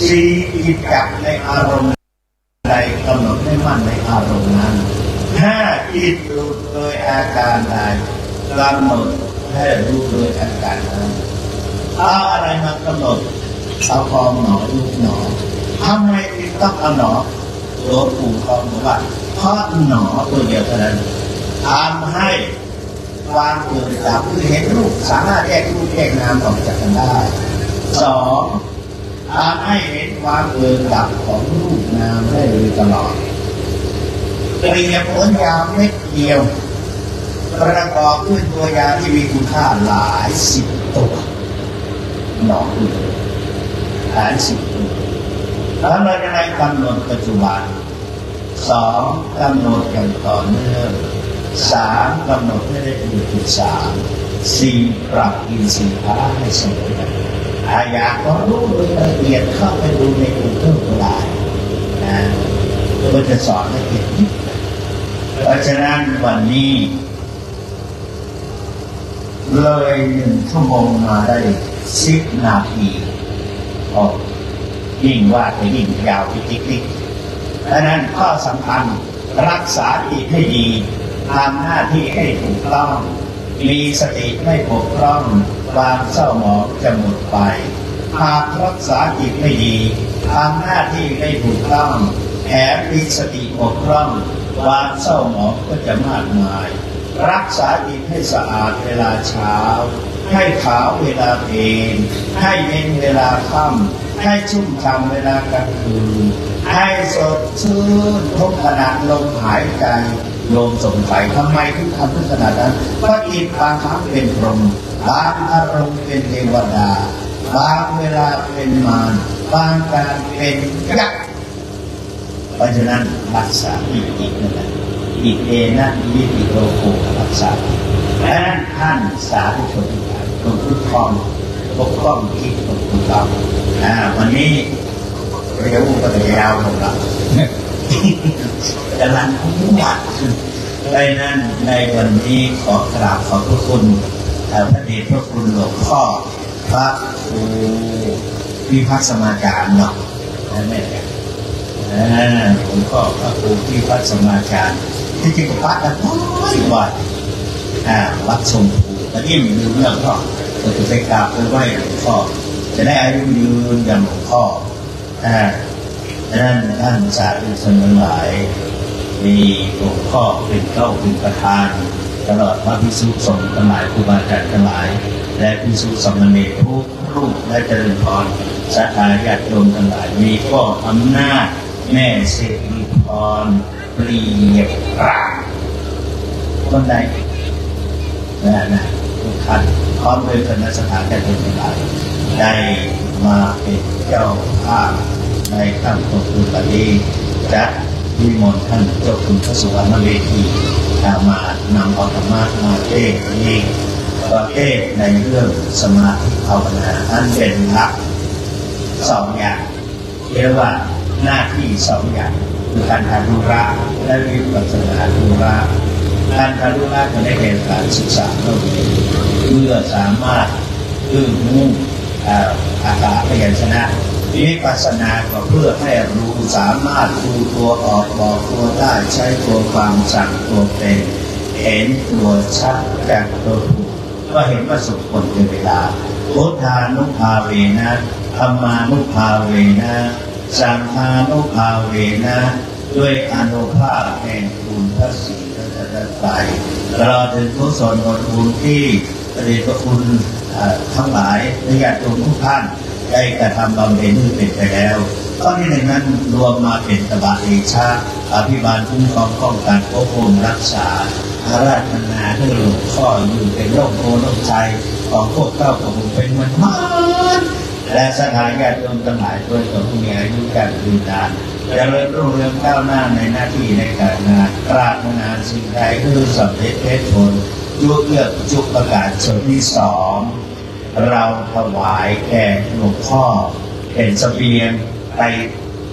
สี่จิตจับในอารมณ์ใดกำหนดให้มั่นในอารมณ์นั้นห้าจิตหลุดโดยอาการใดกำหนดให้รู้โดยอาการนั้นเอาอะไรมากำหนดเอาคอมหนอลูกหนอทำไมจึงต้องเอาหนอหลวงปู่คอมบอกว่าเพราะหนอตัวเดียวเท่านั้นทำให้ความเกิดดับคือเห็นรูปสามารถแยกรูปแยกนามออกจากกันได้สองทำให้เห็นความเกิดดับของรูปนามได้โดยตลอดเปรียบเหมือนยาเม็ดเดียวประกอบด้วยตัวยาที่มีคุณค่าหลาย10 ตัวหนออื่นหลาย10 ตัวแล้วเราจะได้กำหนดปัจจุบันสองกำหนดอย่างต่อเนื่องสามกำหนดให้ได้1.3สี่ปรับอินทรีย์พละให้เสมอกันถ้าอยากก็รู้โดยละเอียดเข้าไปดูในGoogleก็ได้นะก็จะสอนละเอียดนิดเพราะฉะนั้นวันนี้เลย1 ชั่วโมงมาได้10 นาทียิ่งว่าจะยิ่งยาวไปติ๊กๆดังนั้นข้อสำคัญรักษาจิตให้ดีทำหน้าที่ให้ถูกต้องมีสติไม่บกพร่องความเศร้าหมองจะหมดไปหากรักษาจิตไม่ดีทำหน้าที่ไม่ถูกต้องแถมมีสติบกพร่องความเศร้าหมองก็จะมากมายรักษาจิตให้สะอาดเวลาเช้าให้ขาวเวลาเพลนให้เย็นเวลาค่ำให้ชุ่มฉ่ำเวลากลางคืนให้สดชื่นทุกขณะลมหายใจโยมสงสัยทำไมถึงทำถึงขนาดนั้นเพราะจิตบางครั้งเป็นพรหมบางอารมณ์เป็นเทวดาบางเวลาเป็นมารบางการเป็นยักษ์เพราะฉะนั้นรักษาจิตนั่นแหละอิเตนะวิติโลโกรักษาและท่านสาธุชนทั้งหลายจงคุ้มครองปกป้องจิตของเราวันนี้เรียกว่าจะยาวของเรากำลังคุ้มหวัดดังนั้นในวันนี้ขอกราบขอบพระคุณพระเดชพระคุณหลวงพ่อพระครูพิพัฒน์สมาจารย์เนาะนั่นแหละ หลวงพ่อพระครูพิพัฒน์สมาจารย์ที่จริงพระกันน้อยวัดวัดชมพูแต่นี่มีเรื่องก็จะไปกราบไปไหว้หลวงพ่อจะได้อายุยืนอย่างหลวงพ่อดังนั้นท่านสาธุชนทั้งหลายมีหลวงพ่อเป็นเจ้าเป็นประธานตลอดพระภิกษุสงฆ์ทั้งหลายครูบาอาจารย์ทั้งหลายและภิกษุสามเณรทุกรูปและเจริญพรศรัทธาญาติโยมทั้งหลายมีก็อำนาจแม่สิริพรเปรียบปราณคนใดนะทุกท่านพร้อมด้วยคณะสถานญาติโยมทั้งหลายได้มาเป็นเจ้าภาพในค่ำคืนวันนี้จะนิมนต์ท่านเจ้าคุณพระสุวรรณเวทีมานำเอาธรรมะมาเทศนี้ประเภทในเรื่องสมาธิภาวนาอันเป็นหลักสองอย่างเรียกว่าหน้าที่สองอย่างคือการทารุระและวิปัสสนาธุระการทารุระจะได้แก่การศึกษาเราเองเพื่อสามารถมุ่งอาการพยัญชนะวิปัสสนาก็เพื่อให้รู้สามารถดูตัวออกบอกตัวได้ใช้ตัวความสั่งตัวเป็นเห็นตัวชัดแจ้งตัวถูกก็เห็นว่าสุขผลเป็นเวลาพุทธานุภาเวนะธรรมานุภาเวนะสังฆานุภาเวนะด้วยอนุภาพแห่งคุณพระศรีรัตนตรัยตลอดถึงกุศลผลบุญที่พระเดชพระคุณทั้งหลายญาติโยมทุกท่านได้กระทำบำเพ็ญที่เป็นไปแล้วข้อที่หนึ่งนั้นรวมมาเป็นตบะเอชะอภิบาลคุ้มครองป้องกันปกป้องรักษาอาราธนาให้หลวงพ่ออยู่เป็นโรคโพโรคใจของพวกเจ้าของผมเป็นมันและสถานญาติโยมทั้งหลายด้วยกับผู้มีอายุการยืนนานเจริญรุ่งเรืองก้าวหน้าในหน้าที่ในการงานปรารถนาสิ่งใดคือสำเร็จผลยุเลือกจุประกาศส่วนที่สองเราถวายแก่หลวงพ่อเป็นเสบียงไป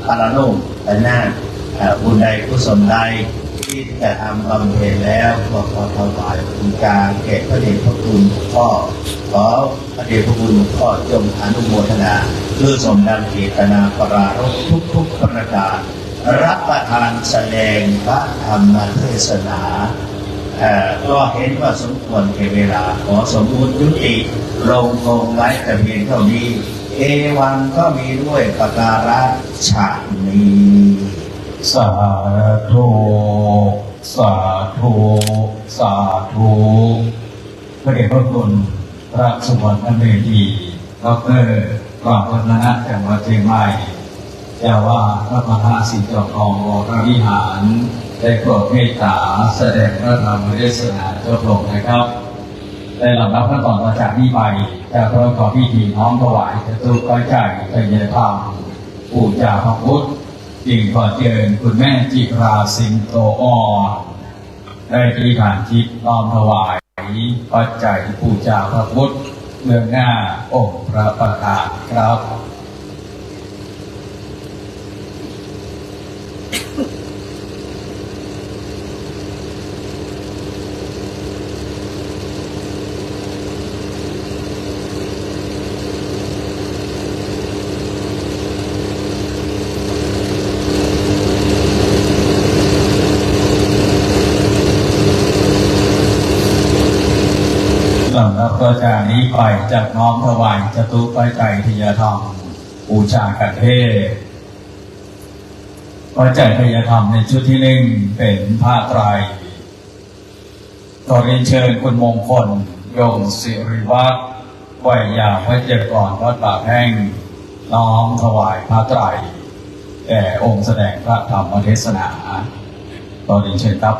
ปารโลกไปหน้าบุญใดกุศลใดที่จะทำบำเพ็ญแล้วก็ขอถวายคุณการแก่พระเดชพระคุณหลวงพ่อขอพระเดชพระคุณหลวงพ่อจงอนุโมทนาเพื่อสมดังเจตนาปรารภทุกประการรับประทานแสดงพระธรรมเทศนาก็เห็นว่าสมควรแก่เวลาขอสมบูรณ์ยุติลงคงไว้แต่เพียงเท่านี้เอวังก็มีด้วยประการฉะนี้สาธุสาธุสาธุพระเดชพระคุณพระสุวรรณเวทีดร.กองพัฒนาจังหวัดเชียงใหม่เจ้าว่าพระมหาสิทธิทองวรวิหารได้โปรดเมตตาแสดงพระธรรมเทศนาจบลงนะครับในลำดับขั้นตอนต่อจากนี้ไปจะประกอบพิธีน้อมถวายจตุปัจจัยทายธรรมบูชาพระพุทธจึงขอเชิญคุณแม่จิราสิงโตอ่อนได้ที่ฐานจิตน้อมถวายปัจจัยบูชาพระพุทธเบื้องหน้าองค์พระประธานครับ ลำดับต่อจากนี้ไปจะน้อมถวายจตุปัจจัยทายธรรมบูชากันเทศปัจจัยทายธรรมในชุดที่หนึ่งเป็นผ้าไตรขอเรียนเชิญคุณมงคลยงศิริวัฒน์วัยยาวัจกรวัดป่าแห้งน้อมถวายผ้าไตรแด่องค์แสดงพระธรรมเทศนาขอเรียนเชิญครับ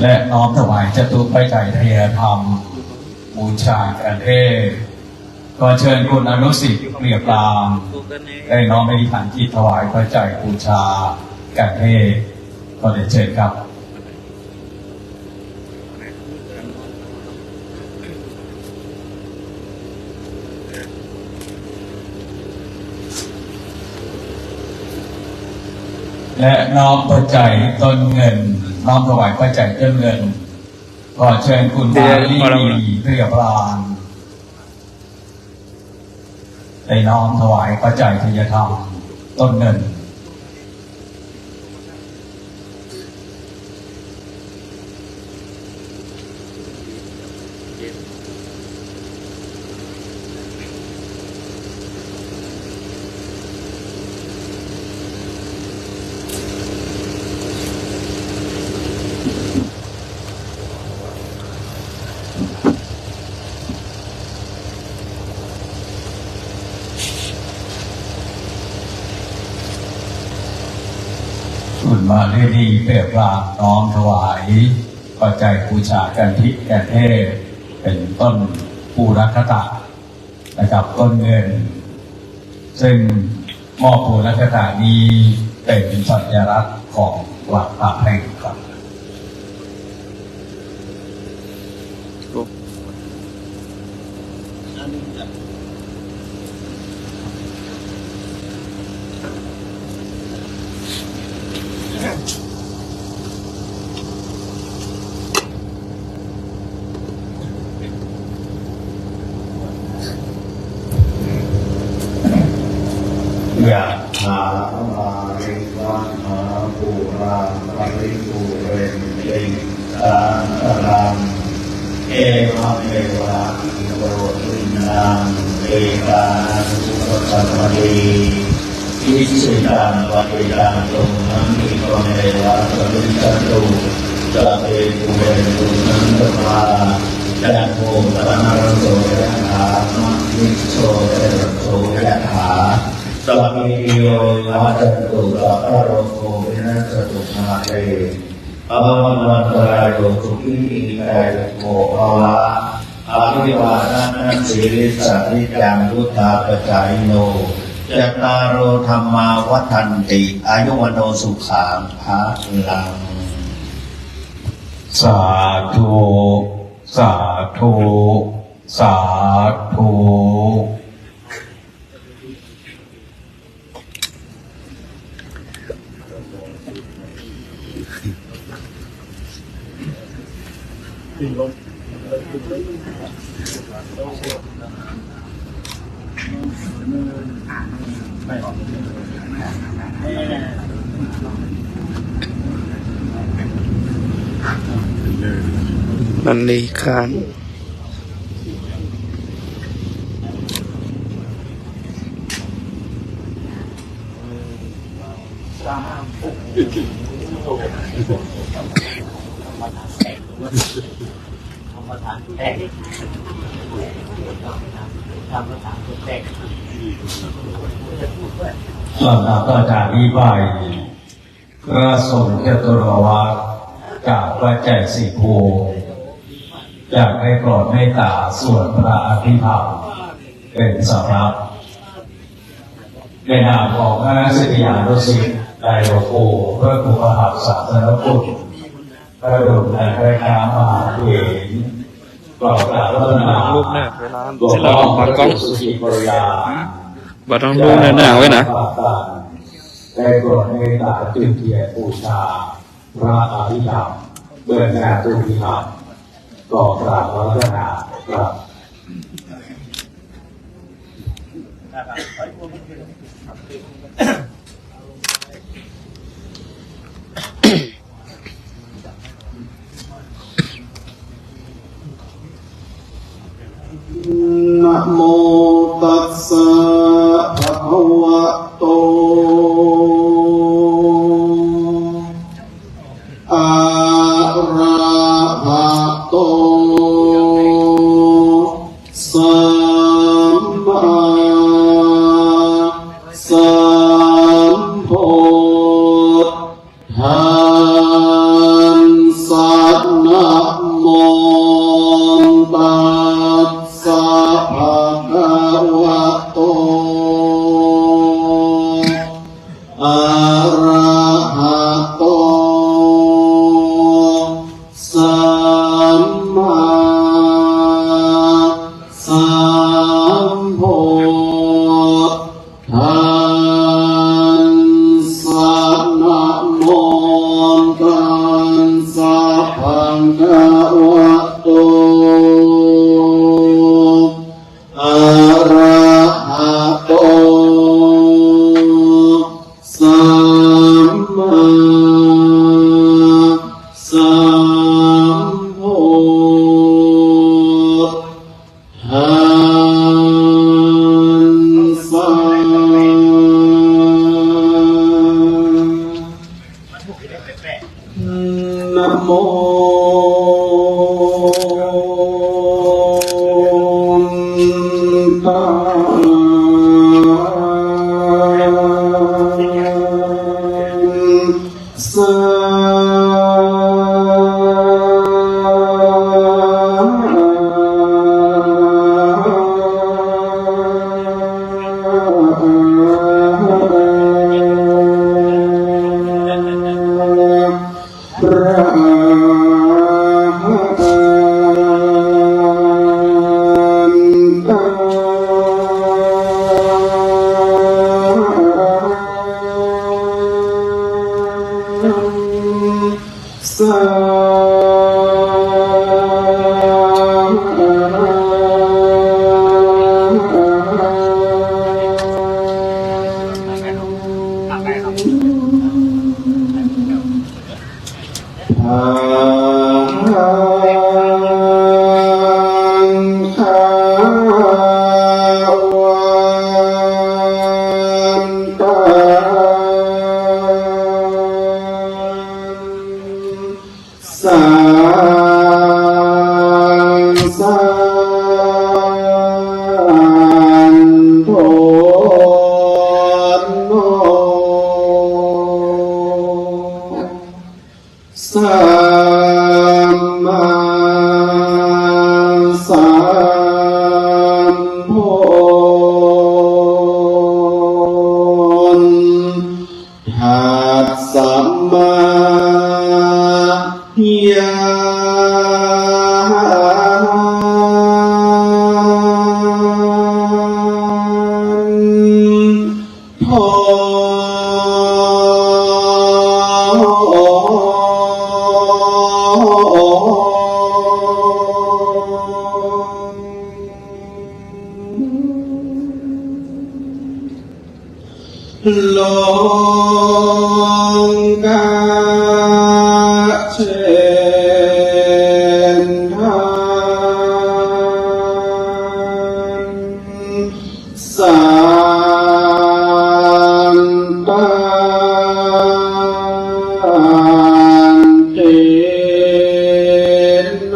และน้อมถวายจตุปัจจัยทายธรรมบูชากันเทศขอเชิญคุณอนุสิทธิ์เปรียบรามได้น้อมในฐานจิตถวายปัจจัยบูชากันเทศขอเรียนเชิญครับ และน้อมปัจจัยต้นเงินน้อมถวายปัจจัยต้นเงินขอเชิญคุณมาลีเรียบรานได้น้อมถวายปัจจัยทายธรรมต้นเงินคุณมาลีเรียบรานน้อมถวายปัจจัยบูชากันทิแก่เทพเป็นต้นปูรคตะนะครับต้นเงินซึ่งมอบปูรคตะนี้เป็นสัญลักษณ์ของวัดป่าแห่งครับยะถาวาริวะหาปุราปริปุเรนติสาคลังเอวเมวะอิโตทินังเอกานุปสัมปติอิสิตังปฏิตังตุมหังอิโตเมวะปฏิตังตุสัพเพปุเรนตุสังกปาจันโทปนะระโสยะถามะวิโสระโสยะถาสัพพิโยอาจันตุสัพพะโรโควินัสตุมาเตอวันตรายโยสุขีกายโมภวะอาภิวาทานันสิริสัทธิจังพุทธาปจายโนจัตตารโอธรรมาวัฏันติอายุวโนสุขังภะลังสาธุสาธุสาธุนันลีคานส่วนเราก็จากนี้ไปพระสงฆ์จตุรวัตรจากพระใจสีภูอยากให้โปรดเมตตาสวดพระอภิธรรมเป็นสำรับในนามของคณะศิษยานุศิษย์ได้หลวงปู่เพื่อกุปหับศาสนคุณพระดลในพระนามมหาเถรกล่าวกล่าวพัฒนา รูปหน้าเวลา หลวง เสร็จ พ่ แล้ว อ ปัดกล้อง สุขีปริยา บัดต้องรูปหน้าไว้นะ ได้โปรดเมตตาจุดเทียนบูชาพระอภิธรรมเบื้องหน้าตุติธรรมก่อกราบพระธนาครับ นะโมตัสสะภะคะวะโตอะระหะโตสัมมาสัมพุทธัสสะนะโมตัสสะภะคะวะโตอะระหะโตสัมมาสั สานะโมตัสสะพระสสัมมาสัมพุทธัสสะมาญาโทโลกาเชนทานสันตันติโน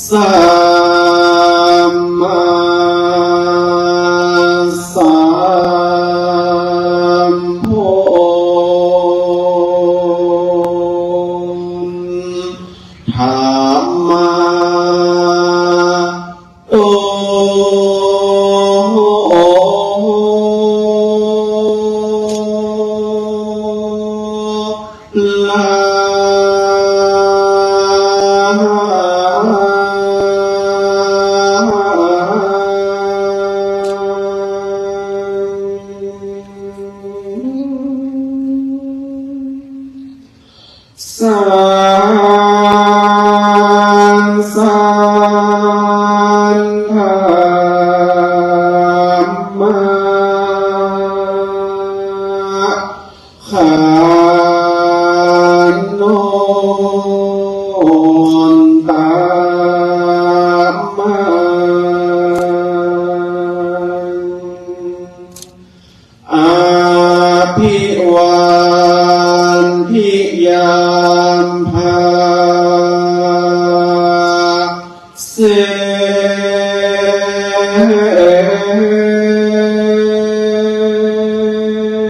สัมมาสัมพุทธัมมาโตลาสังสันธรรมะขันโนตัมมังอาภิวันทิยา